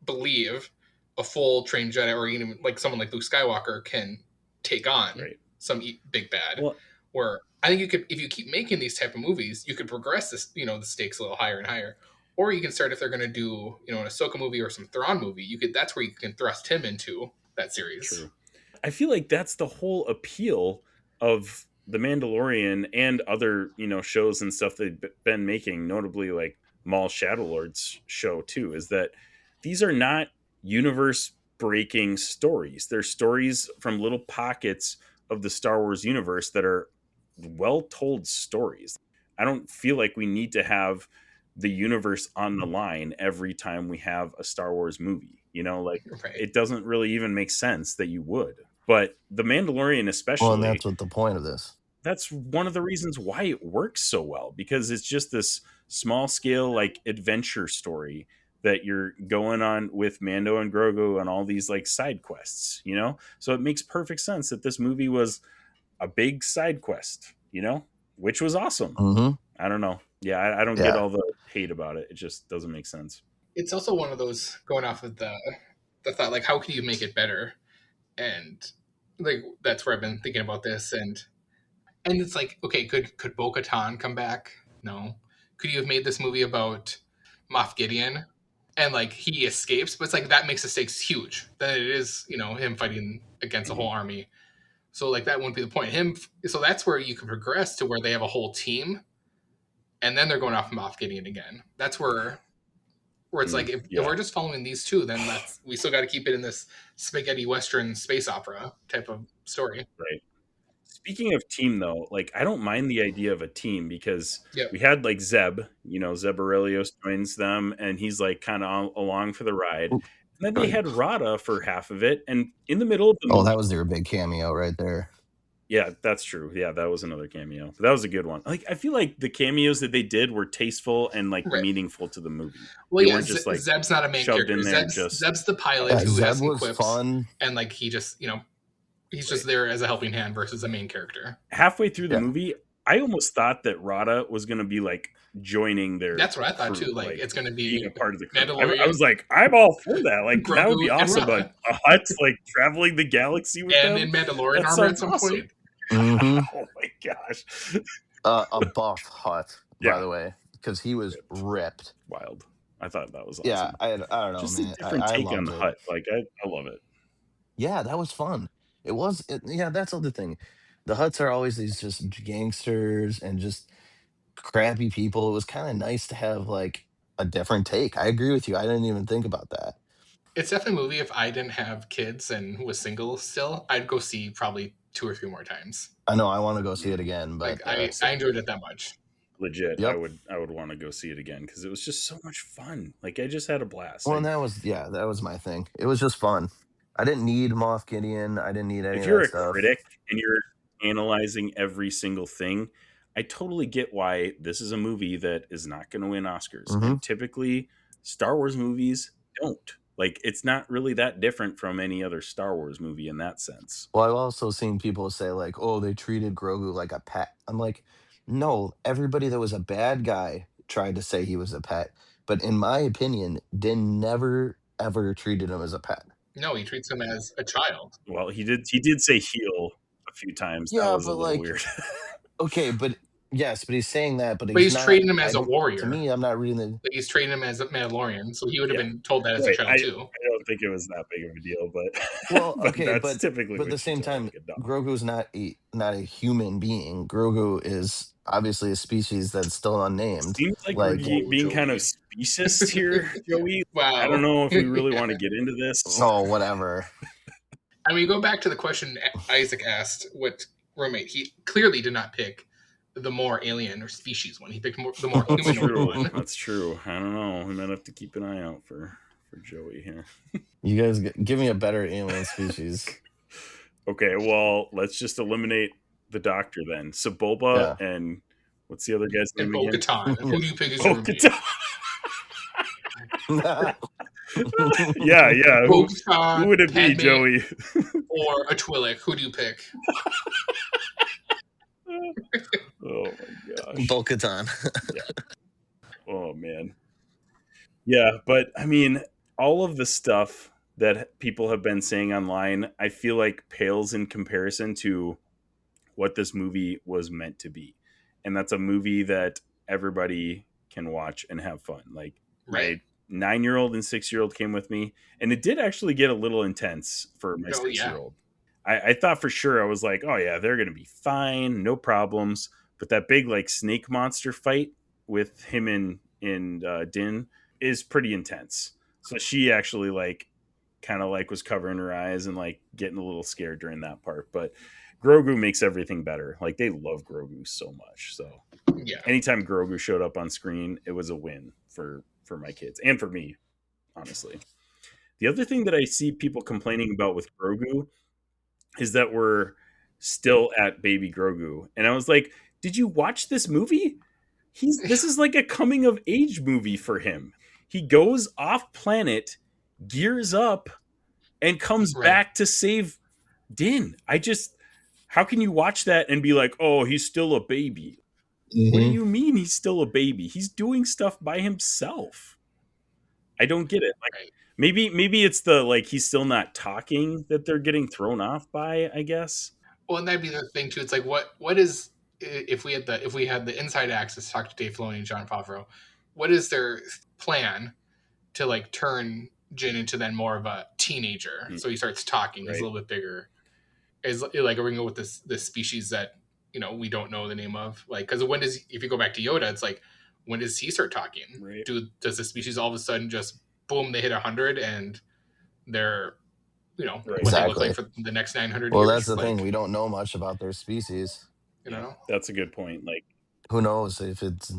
believe a full trained Jedi, or even like someone like Luke Skywalker can take on Right. some big bad. Well, Where I think you could, if you keep making these type of movies, you could progress this, the stakes a little higher and higher. Or you can start if they're going to do, an Ahsoka movie or some Thrawn movie. That's where you can thrust him into that series. true. I feel like that's the whole appeal of The Mandalorian and other, shows and stuff they've been making, notably like Maul Shadowlord's show too, is that these are not universe breaking stories. They're stories from little pockets of the Star Wars universe that are well told stories. I don't feel like we need to have the universe on the line every time we have a Star Wars movie. Like Right. it doesn't really even make sense that you would. But The Mandalorian, Well, especially, and that's what the point of this. that's one of the reasons why it works so well, because it's just this small scale like adventure story that you're going on with Mando and Grogu and all these like side quests, So it makes perfect sense that this movie was a big side quest, which was awesome. hmm I don't know. Yeah, I don't get Yeah. all the hate about it. It just doesn't make sense. It's also one of those, going off of the thought, like, how can you make it better? And like that's where I've been thinking about this, and it's like, okay, could Bo-Katan come back? No. Could you have made this movie about Moff Gideon and like he escapes? But it's like that makes the stakes huge. That it is, him fighting against a whole army. So like that wouldn't be the point. So that's where you can progress to where they have a whole team, and then they're going off Moff Gideon again. That's where it's like if we're just following these two, then we still got to keep it in this spaghetti western space opera type of story. Right. Speaking of team, though, like I don't mind the idea of a team because Yep. we had like Zeb, Zeb Aurelius joins them and he's like kind of along for the ride. And then they had Rada for half of it, and in the middle of the movie, that was their big cameo right there. Yeah, that's true. Yeah, that was another cameo. But that was a good one. Like I feel like the cameos that they did were tasteful and like meaningful to the movie. Well, they yeah, weren't just like Zeb's not a main shoved character. in there. Zeb's the pilot who Zeb has some was quips, fun, and like he just he's just there as a helping hand versus a main character. Halfway through the movie, I almost thought that Rada was going to be like joining their. That's what I thought crew, too. Like it's going to be a part of the crew. Mandalorian. I was like, I'm all for that. Like Grogu that would be and awesome. Rada. But a Hutt like traveling the galaxy with and them, in Mandalorian that armor at sounds some awesome. point. Mhm. Oh my gosh. A buff Hutt, by Yeah. the way, because he was ripped. Wild. I thought that was awesome. Yeah, I don't know, Just man. a different I take loved on the it. Hutt. Like I love it. Yeah, that was fun. It was. Yeah, that's the other thing. The Hutts are always these just gangsters and just crappy people. It was kind of nice to have like a different take. I agree with you. I didn't even think about that. It's definitely a movie. If I didn't have kids and was single still, I'd go see probably 2 or 3 more times. I know I want to go see it again, but like I enjoyed it that much. Legit, Yep. I would want to go see it again because it was just so much fun. Like I just had a blast. Well, and that was my thing. It was just fun. I didn't need Moff Gideon. I didn't need any If of you're that a stuff. critic and you're analyzing every single thing, I totally get why this is a movie that is not going to win Oscars. Mhm. And typically, Star Wars movies don't. Like, it's not really that different from any other Star Wars movie in that sense. Well, I've also seen people say like, "Oh, they treated Grogu like a pet." I'm like, no. Everybody that was a bad guy tried to say he was a pet, but in my opinion, Din never ever treated him as a pet. No, he treats him as a child. Well, he did say heel a few times. That Yeah, was a but little like, weird. okay, but yes, but he's saying that, but But he's he's not. treating him I as a don't. To warrior. me, I'm not reading the. Like he's treating him as a Mandalorian, so he would have Yeah. been told that as a Right. child I too. don't think it was that big of a deal, but Well, but okay, that's typically but at what the you same tell time, like a dog. Grogu's not a human being. Grogu is obviously a species that's still unnamed. Seems like we're Like, being kind of speciest here, Joey. I don't Wow. know if we really want to get into this. oh, whatever. I mean, go back to the question Isaac asked. What roommate? He clearly did not pick the more alien or species one. He picked the more That's humanoid true. one. That's true. I don't know. We might have to keep an eye out for Joey here. You guys give me a better alien species. Okay, well, let's just eliminate the doctor then. So Boba and what's the other guy's And name again? Bo-Katan. Who do you pick as your roommate? Yeah. Bo-Katan, Who would it be, Padme, Joey? or a Twi'lek? Who do you pick? Oh my gosh. Bo-Katan. Yeah. Oh man. Yeah, but I mean, all of the stuff that people have been saying online, I feel like pales in comparison to what this movie was meant to be. And that's a movie that everybody can watch and have fun. Like Right. my 9-year-old and 6-year-old came with me, and it did actually get a little intense for my 6-year-old. I thought for sure, I was like, oh yeah, they're gonna be fine, no problems. But that big like snake monster fight with him and Din is pretty intense. So she actually like kind of like was covering her eyes and like getting a little scared during that part. But Grogu makes everything better. Like they love Grogu so much. So Yeah. anytime Grogu showed up on screen, it was a win for my kids and for me, honestly. The other thing that I see people complaining about with Grogu is that we're still at baby Grogu. And I was like, did you watch this movie? This is like a coming of age movie for him. He goes off planet, gears up, and comes back to save Din. How can you watch that and be like, oh, he's still a baby? Mm-hmm. What do you mean he's still a baby? He's doing stuff by himself. I don't get it. Like maybe it's the like he's still not talking that they're getting thrown off by, I guess. Well, and that'd be the thing too. It's like what is if we had the inside access to talk to Dave Filoni and Jon Favreau, what is their plan to like turn Jin into then more of a teenager? Mm-hmm. So he starts talking. He's a little bit bigger. Is like, are we gonna go with this species that we don't know the name of? Like, because if you go back to Yoda, it's like, when does he start talking? Right. Does the species all of a sudden just boom, they hit 100 and they're what they look like for the next 900 years? Well, that's the thing. We don't know much about their species. You know, that's a good point. Like, who knows if it's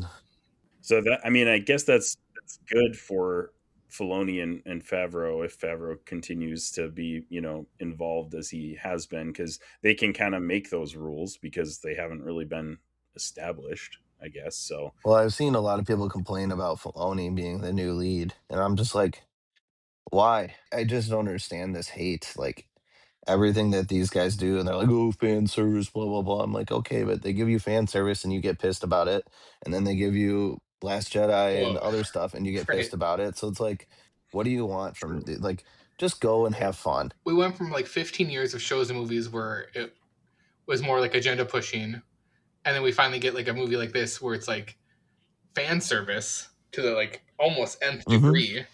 so that I guess that's good for Filoni and Favreau if Favreau continues to be involved as he has been, because they can kind of make those rules because they haven't really been established, I guess. So well, I've seen a lot of people complain about Filoni being the new lead, and I'm just like, why? I just don't understand this hate. Like everything that these guys do, and they're like, oh, fan service, blah blah blah. I'm like, okay, but they give you fan service and you get pissed about it, and then they give you Last Jedi and other stuff and you get pissed about it. So it's like, what do you want from like, just go and have fun. We went from like 15 years of shows and movies where it was more like agenda pushing, and then we finally get like a movie like this where it's like fan service to the like almost nth degree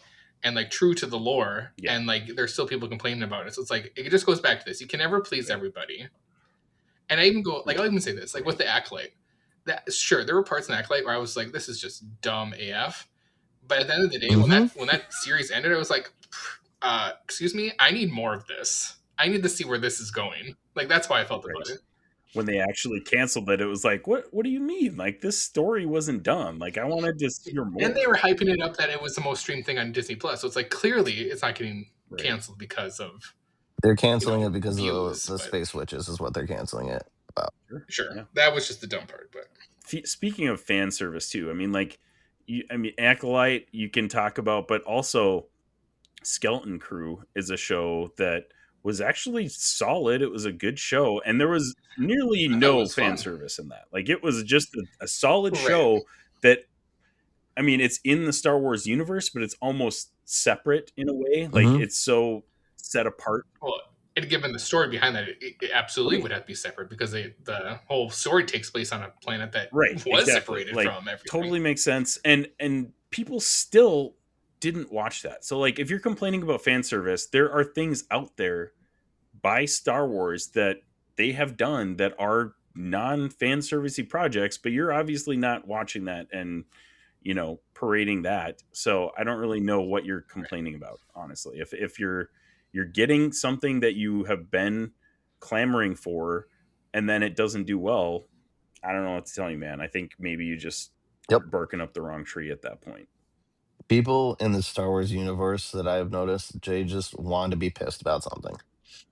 and like true to the lore, and like there's still people complaining about it. So it's like it just goes back to this. You can never please everybody. And I even go like, I'll even say this, like with the Acolyte. That sure, there were parts in Acolyte where I was like, this is just dumb AF. But at the end of the day, when that series ended, I was like, excuse me, I need more of this. I need to see where this is going. Like that's why I felt about it. When they actually canceled it, it was like, what do you mean? Like this story wasn't done. Like I wanted to hear more. And they were hyping it up that it was the most streamed thing on Disney Plus. So it's like clearly it's not getting canceled because of they're canceling it because of the space witches is what they're canceling it about. Sure. That was just the dumb part. But speaking of fan service too, I mean, like, Acolyte you can talk about, but also Skeleton Crew is a show that was actually solid. It was a good show, and there was nearly no fan service in that. Like it was just a solid show that, I mean, it's in the Star Wars universe, but it's almost separate in a way. Like it's so set apart. Well, And given the story behind that, it absolutely would have to be separate because the whole story takes place on a planet that was separated like, from everything. Totally makes sense. And people still didn't watch that. So like if you're complaining about fan service, there are things out there by Star Wars that they have done that are non-fan servicey projects, but you're obviously not watching that and parading that. So I don't really know what you're complaining about, honestly. If you're getting something that you have been clamoring for and then it doesn't do well, I don't know what to tell you, man. I think maybe you just Yep. barking up the wrong tree at that point. People in the Star Wars universe that I've noticed, they just want to be pissed about something.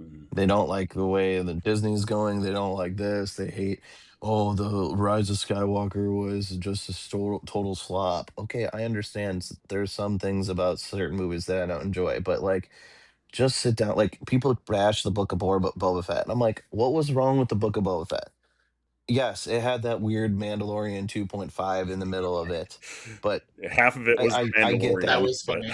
Mm-hmm. They don't like the way the Disney's going. They don't like this. They hate, oh, the Rise of Skywalker was just a total slop. Okay, I understand. There's some things about certain movies that I don't enjoy, but like, just sit down. Like, people bash the Book of Boba Fett. And I'm like, what was wrong with the Book of Boba Fett? Yes, it had that weird Mandalorian 2.5 in the middle of it, but half of it was the I get Mandalorian. That that. was funny.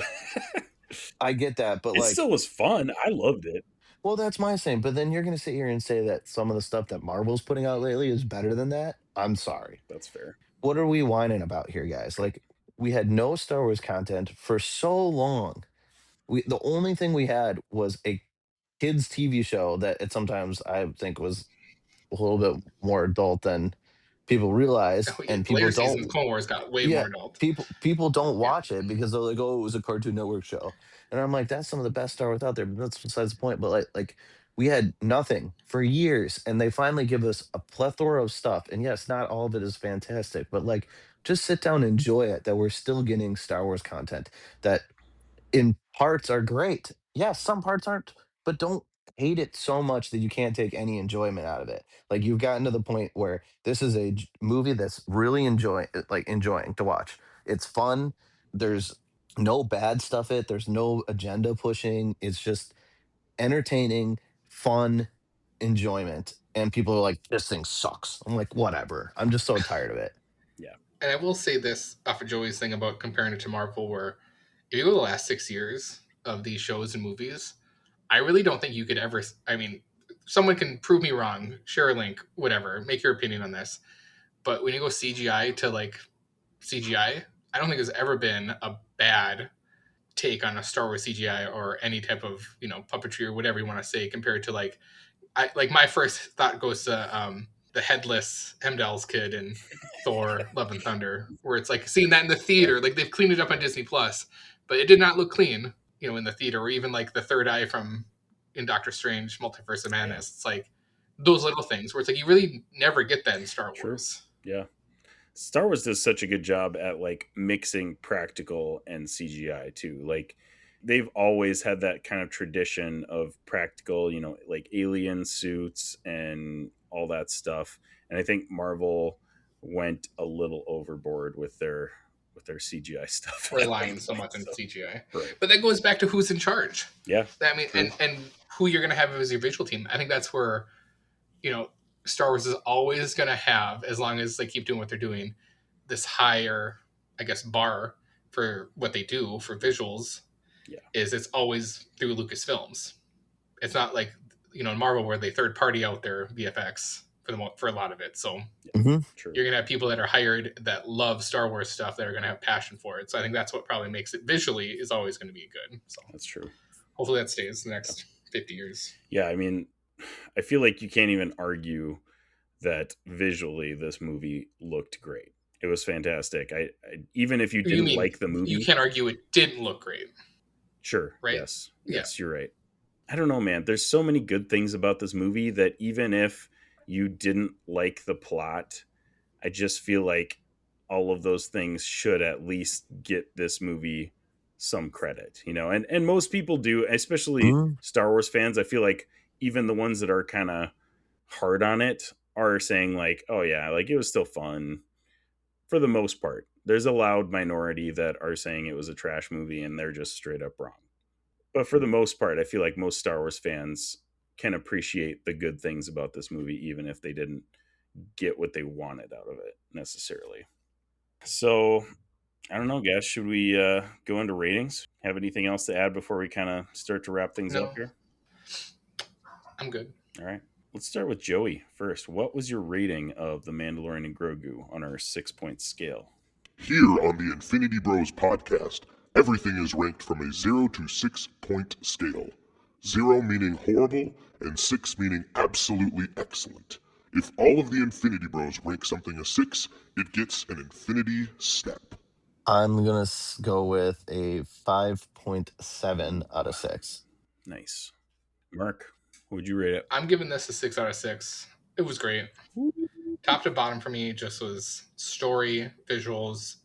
I get that, but It like, still was fun. I loved it. well, that's my saying. But then you're going to sit here and say that some of the stuff that Marvel's putting out lately is better than that. I'm sorry. That's fair. What are we whining about here, guys? Like, we had no Star Wars content for so long. The only thing we had was a kids TV show that it sometimes I think was a little bit more adult than people realize, Oh, yeah, and the people later seasons, don't. Clone Wars got way Yeah, more adult. people don't watch it because they're like, oh, it was a Cartoon Network show, and I'm like, that's some of the best Star Wars out there. But that's besides the point. But like we had nothing for years, and they finally give us a plethora of stuff. And yes, not all of it is fantastic, but like, just sit down and enjoy it. That we're still getting Star Wars content that in parts are great. Yes, some parts aren't, but don't hate it so much that you can't take any enjoyment out of it. Like, you've gotten to the point where this is a movie that's really enjoying to watch. It's fun. There's no bad stuff there's no agenda pushing. It's just entertaining, fun enjoyment. And people are like, this thing sucks. I'm like, whatever. I'm just so tired of it. Yeah. And I will say this off of Joey's thing about comparing it to Marvel, where if you go the last 6 years of these shows and movies, I really don't think you could ever. I mean, someone can prove me wrong, share a link, whatever, make your opinion on this. But when you go CGI to like CGI, I don't think there's ever been a bad take on a Star Wars CGI or any type of puppetry or whatever you want to say compared to like my first thought goes to the headless Hemdall's kid in Thor: Love and Thunder, where it's like seeing that in the theater, like they've cleaned it up on Disney Plus, but it did not look clean, in the theater, or even like the third eye from in Doctor Strange: Multiverse of Madness. Yeah. It's like those little things where it's like you really never get that in Star Wars. Yeah. Star Wars does such a good job at like mixing practical and CGI too. Like they've always had that kind of tradition of practical, like alien suits and all that stuff. And I think Marvel went a little overboard with their CGI stuff. Relying so much on CGI. Right. But that goes back to who's in charge. Yeah. I mean, and who you're going to have as your visual team. I think that's where, Star Wars is always going to have, as long as they keep doing what they're doing, this higher, I guess, bar for what they do for visuals. Yeah. Is it's always through Lucasfilms. It's not like, in Marvel where they third party out their VFX for a lot of it. So Mm-hmm. You're going to have people that are hired that love Star Wars stuff that are going to have passion for it. So I think that's what probably makes it visually is always going to be good. So that's true. Hopefully that stays the next 50 years. Yeah, I mean, I feel like you can't even argue that visually this movie looked great. It was fantastic. I even if you didn't like the movie, you can't argue it didn't look great. Sure. Right. Yes, you're right. I don't know, man. There's so many good things about this movie that even if you didn't like the plot, I just feel like all of those things should at least get this movie some credit, and most people do, especially Star Wars fans. I feel like even the ones that are kind of hard on it are saying like, oh yeah, like it was still fun for the most part. There's a loud minority that are saying it was a trash movie and they're just straight up wrong. But for the most part, I feel like most Star Wars fans can appreciate the good things about this movie, even if they didn't get what they wanted out of it necessarily. So I don't know, guys. Should we go into ratings? Have anything else to add before we kind of start to wrap things up here? I'm good. All right. Let's start with Joey first. What was your rating of The Mandalorian and Grogu on our 6-point scale? Here on the Infinity Bros podcast, everything is ranked from a 0 to 6 point scale. 0 meaning horrible, and 6 meaning absolutely excellent. If all of the Infinity Bros rank something a 6, it gets an infinity step. I'm going to go with a 5.7 out of 6. Nice. Mark, what would you rate it? I'm giving this a 6 out of 6. It was great. Top to bottom for me just was story, visuals,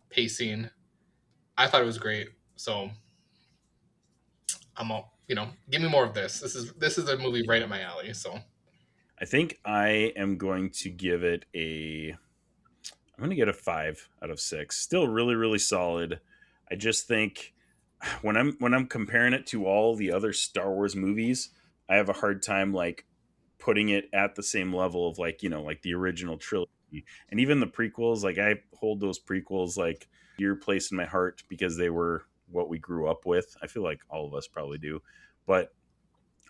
pacing. I thought it was great. So I'm all, give me more of this. This is a movie right up my alley. So I think I am going to give it I'm going to get a 5 out of 6. Still really, really solid. I just think when I'm comparing it to all the other Star Wars movies, I have a hard time like putting it at the same level of like the original trilogy and even the prequels. Like I hold those prequels like dear place in my heart because they were what we grew up with. I feel like all of us probably do, but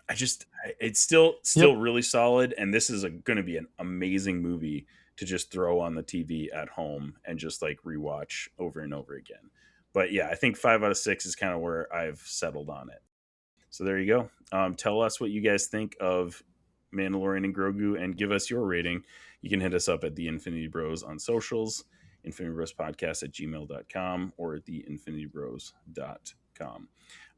it's still really solid. And this is going to be an amazing movie to just throw on the TV at home and just like rewatch over and over again. But yeah, I think 5 out of 6 is kind of where I've settled on it. So there you go. Tell us what you guys think of Mandalorian and Grogu and give us your rating. You can hit us up at the Infinity Bros on socials, infinitybrospodcast@gmail.com or theinfinitybros.com.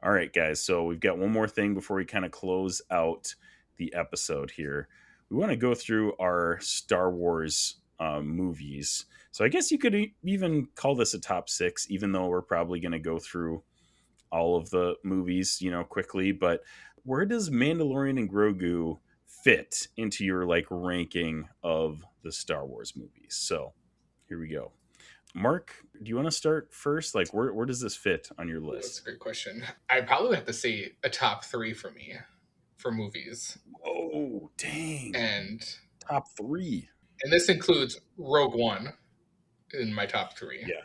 All right, guys. So we've got one more thing before we kind of close out the episode here. We want to go through our Star Wars movies. So I guess you could even call this a top 6, even though we're probably going to go through all of the movies, quickly. But where does Mandalorian and Grogu fit into your like ranking of the Star Wars movies? So here we go. Mark, do you want to start first? Like where does this fit on your list? That's a great question. I probably have to say a top 3 for me for movies. Oh, dang. And top 3. And this includes Rogue One in my top 3. Yeah.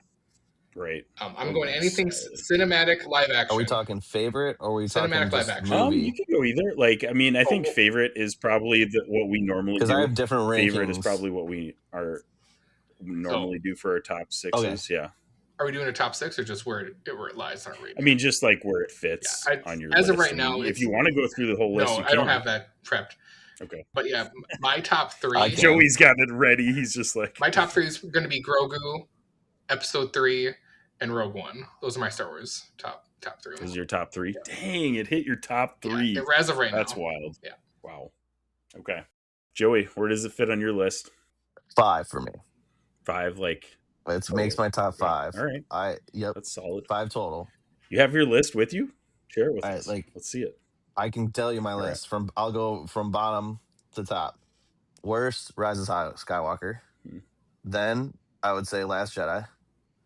Right. I'm going anything cinematic live action. Are we talking favorite or are we talking cinematic live just action? movie? You can go either. Like, I mean, I think favorite is probably what we normally do. Because I have different rankings. Favorite is probably what we normally do for our top 6s. Okay. Yeah. Are we doing a top 6 or just where it lies on our rating? I mean, just like where it fits on your list. As of right now, if you want to go through the whole list, no, I don't have that prepped. Okay. But yeah, my top 3. Joey's got it ready. He's just like my top 3 is going to be Grogu, Episode 3, and Rogue One. Those are my Star Wars top 3. Those are your top 3. Yeah. Dang, it hit your top 3. Yeah, as of right now. That's wild. Yeah. Wow. Okay. Joey, where does it fit on your list? 5 for me. 5, like it makes my top 5. All right. Yep. That's solid. 5 total. You have your list with you? Share it with us. Let's see it. I can tell you my list. I'll go from bottom to top. Worst, Rise of Skywalker. Then I would say Last Jedi.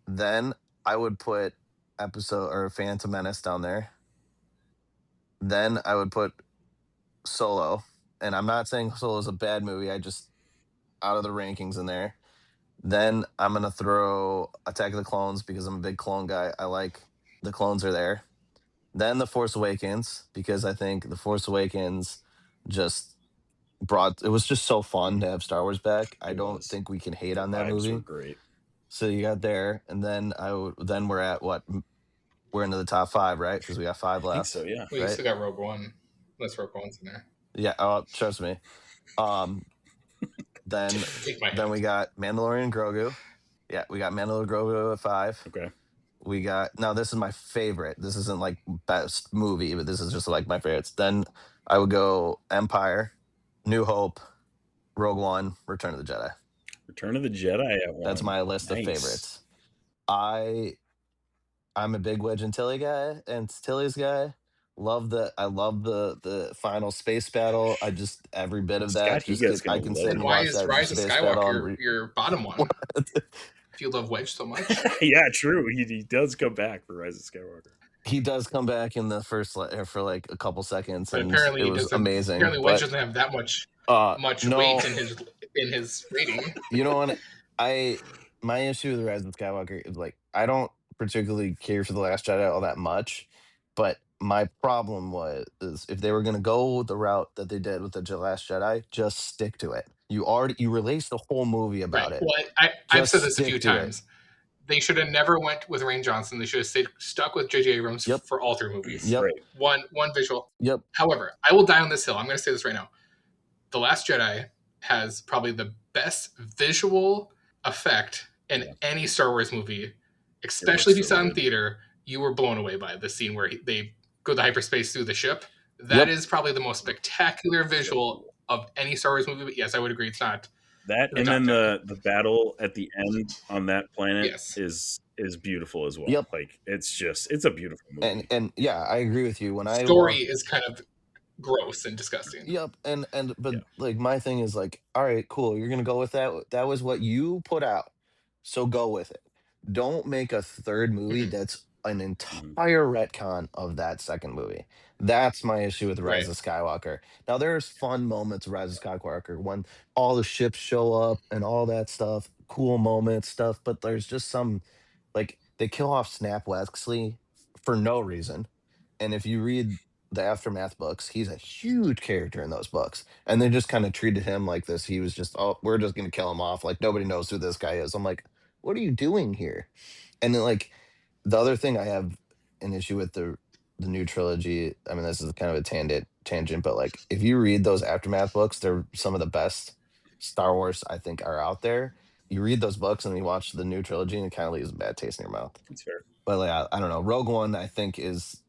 Then I would put Phantom Menace down there. Then I would put Solo. And I'm not saying Solo is a bad movie. I just out of the rankings in there. Then I'm going to throw Attack of the Clones because I'm a big clone guy. I like the clones are there. Then The Force Awakens because I think The Force Awakens just it was just so fun to have Star Wars back. I don't think we can hate on that movie. Were great. So you got there, and then we're at what? We're into the top 5, right? Because we got 5 left. I think so, yeah. Well, you still got Rogue One. Unless Rogue One's in there. Yeah, trust me. Then we got Mandalorian and Grogu. Yeah, we got Mandalorian and Grogu at 5. Okay. We got this is my favorite. This isn't like best movie, but this is just like my favorites. Then I would go Empire, New Hope, Rogue One, Return of the Jedi. Return of the Jedi at 1. That's my list of favorites. I'm a big Wedge and Tilly guy, and Tilly's guy. I love the final space battle. I just every bit of that. I can sit and watch that Rise of space Skywalker battle. Your bottom one. If you love Wedge so much. Yeah, true. He does come back for Rise of Skywalker. He does come back in the first for like a couple seconds, but and apparently it was amazing. Apparently, Wedge doesn't have that much weight in his rating. You know what? My issue with Rise of Skywalker is like I don't particularly care for The Last Jedi all that much, but My problem is if they were going to go the route that they did with the Last Jedi, just stick to it. You released the whole movie about Right. it. Well, I've Just said this a few stick to it. times. They should have never went with Rian Johnson. They should have stuck with J.J. Abrams Yep. for all 3 movies. Yep. Right. One visual. Yep. However, I will die on this hill. I'm going to say this right now. The Last Jedi has probably the best visual effect in any Star Wars movie, especially if you saw it in theater. You were blown away by the scene where they go to hyperspace through the ship. That is probably the most spectacular visual of any Star Wars movie. But yes, I would agree, it's not that. And then the battle at the end on that planet is beautiful as well. Yep. Like it's a beautiful movie. And yeah, I agree with you. When story is kind of gross and disgusting. Yep. But like my thing is like, all right, cool. You're gonna go with that. That was what you put out, so go with it. Don't make a third movie that's an entire retcon of that second movie. That's my issue with Rise of Skywalker. Now there's fun moments of Rise of Skywalker when all the ships show up and all that stuff, cool moments, stuff. But there's just some, like they kill off Snap Wexley for no reason. And if you read the Aftermath books, he's a huge character in those books. And they just kind of treated him like this. He was just, oh, we're just going to kill him off. Like nobody knows who this guy is. I'm like, what are you doing here? And then like the other thing I have an issue with the new trilogy. I mean, this is kind of a tangent, but like if you read those Aftermath books, they're some of the best Star Wars I think are out there. You read those books and you watch the new trilogy and it kind of leaves a bad taste in your mouth. That's fair. But like I don't know. Rogue One I think is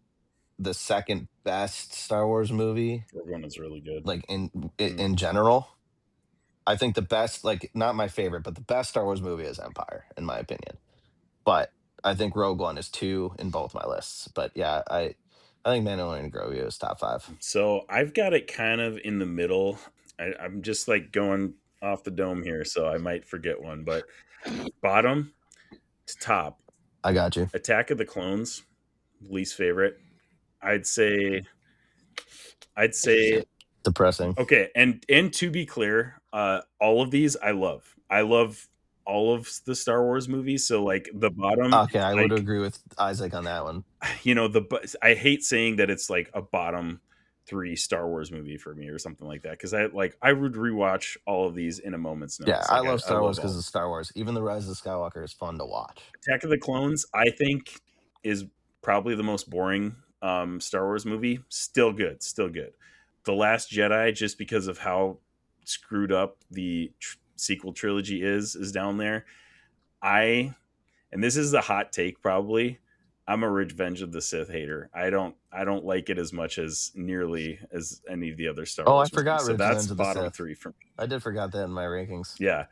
the second best Star Wars movie. Rogue One is really good. Like in general. I think the best, like not my favorite, but the best Star Wars movie is Empire, in my opinion. But I think Rogue One is 2 in both my lists. But yeah, I think Mandalorian and Grogu is top 5. So I've got it kind of in the middle. I'm just like going off the dome here, so I might forget one. But bottom to top, I got you. Attack of the Clones, least favorite. I'd say depressing. Okay, and to be clear, all of these I love. I love all of the Star Wars movies. So like the bottom. Okay, I would agree with Isaac on that one. You know, I hate saying that it's like a bottom 3 Star Wars movie for me or something like that, because I would rewatch all of these in a moment's notice. Yeah, I love Star Wars because of Star Wars. Even the Rise of Skywalker is fun to watch. Attack of the Clones, I think, is probably the most boring Star Wars movie. Still good. The Last Jedi, just because of how screwed up the sequel trilogy is down there. And this is a hot take probably, I'm a Revenge of the Sith hater. I don't like it as much as nearly as any of the other Star Wars. I forgot movies. So Revenge that's of the bottom Sith. 3 for me. I did forgot that in my rankings. Yeah.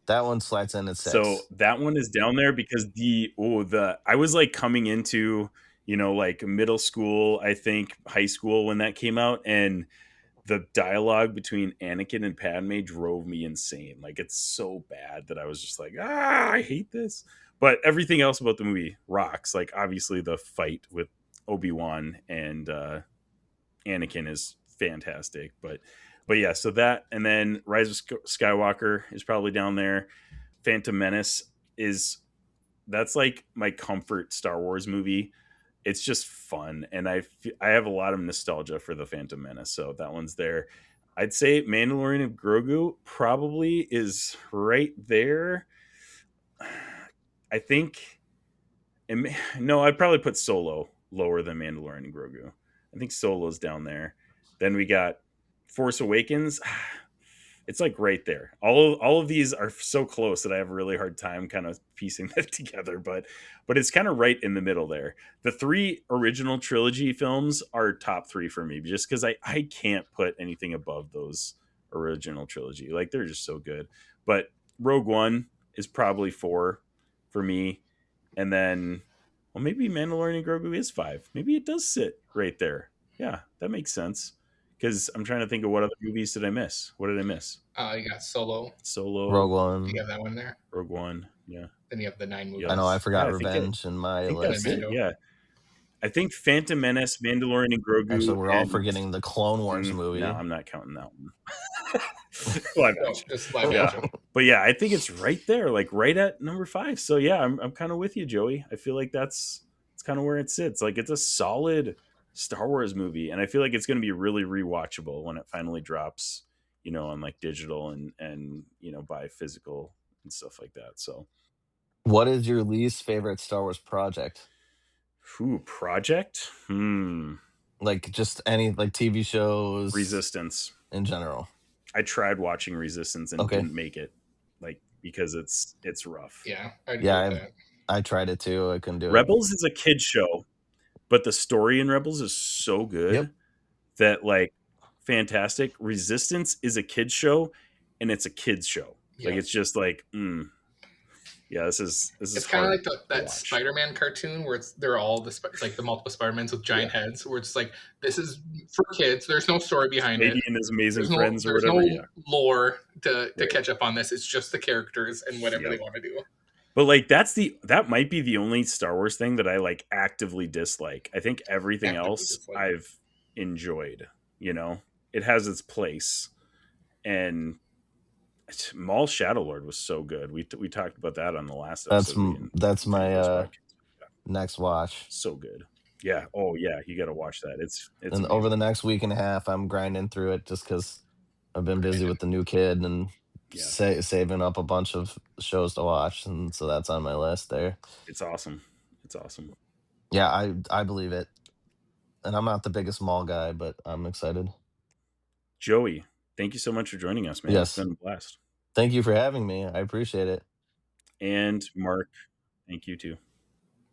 That one slides in at 6. So that one is down there because I was like coming into, you know, like middle school, I think high school when that came out, and the dialogue between Anakin and Padme drove me insane. Like it's so bad that I was just like, I hate this. But everything else about the movie rocks. Like obviously the fight with Obi-Wan and Anakin is fantastic. But yeah, so that, and then Rise of Skywalker is probably down there. Phantom Menace that's like my comfort Star Wars movie. It's just fun, and I have a lot of nostalgia for the Phantom Menace, so that one's there. I'd say Mandalorian and Grogu probably is right there. I think, I'd probably put Solo lower than Mandalorian and Grogu. I think Solo's down there. Then we got Force Awakens. It's like right there. All of these are so close that I have a really hard time kind of piecing that together, but it's kind of right in the middle there. The 3 original trilogy films are top 3 for me, just because I can't put anything above those original trilogy. Like they're just so good. But Rogue One is probably 4 for me. And then, well, maybe Mandalorian and Grogu is 5. Maybe it does sit right there. Yeah, that makes sense. Because I'm trying to think of what other movies did I miss? What did I miss? You got Solo. Rogue One. You have that one there? Rogue One, yeah. Then you have the 9 movies. I know, I forgot Revenge in my list. Yeah. I think Phantom Menace, Mandalorian, and Grogu. Actually, we're all forgetting the Clone Wars movie. No, I'm not counting that one. Live action. Just live action. But yeah, I think it's right there, like right at number 5. So yeah, I'm kind of with you, Joey. I feel like that's kind of where it sits. Like it's a solid Star Wars movie, and I feel like it's going to be really rewatchable when it finally drops, on like digital and buy physical and stuff like that. So, What is your least favorite Star Wars project? Project? Like just any like TV shows, Resistance in general. I tried watching Resistance and didn't make it, like, because it's rough. Yeah, I tried it too. I couldn't do it. Rebels is a kid's show, but the story in Rebels is so good that, like, fantastic. Resistance is a kid's show, and it's a kid's show. Like, it's just like, yeah, this is. It's kind of like that Spider-Man cartoon where they're all the multiple Spider-Mans with giant heads. Where it's like, this is for kids. There's no story behind it. And his amazing friends or whatever. There's no lore to catch up on this. It's just the characters and whatever they want to do. But like that might be the only Star Wars thing that I like actively dislike. I think everything else I've enjoyed. It has its place, and Maul Shadowlord was so good. We talked about that on the last episode. That's my next watch. So good. Yeah. Oh yeah, you got to watch that. It's and amazing. Over the next week and a half, I'm grinding through it just because I've been busy with the new kid and saving up a bunch of shows to watch, and so that's on my list there. It's awesome. Yeah, I believe it, and I'm not the biggest Maul guy, but I'm excited. Joey, thank you so much for joining us, man. Yes. It's been a blast. Thank you for having me. I appreciate it. And Mark, thank you too.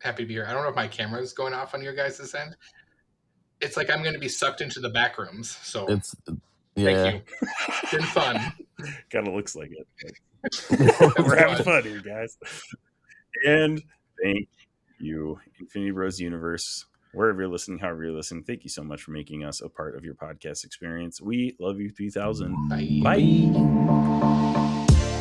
Happy to be here. I don't know if my camera is going off on your guys' end. It's like I'm going to be sucked into the back rooms. So thank you. It's been fun. Kind of looks like it. We're having fun here, guys. And thank you, Infinity Bros Universe. Wherever you're listening, however you're listening, thank you so much for making us a part of your podcast experience. We love you 3000. Bye.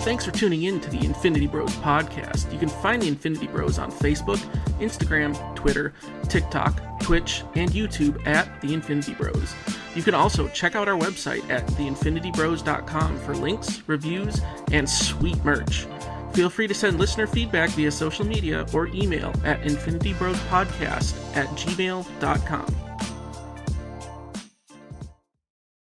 Thanks for tuning in to the Infinity Bros podcast. You can find the Infinity Bros on Facebook, Instagram, Twitter, TikTok, Twitch, and YouTube at the Infinity Bros. You can also check out our website at theinfinitybros.com for links, reviews, and sweet merch. Feel free to send listener feedback via social media or email at infinitybrospodcast@gmail.com.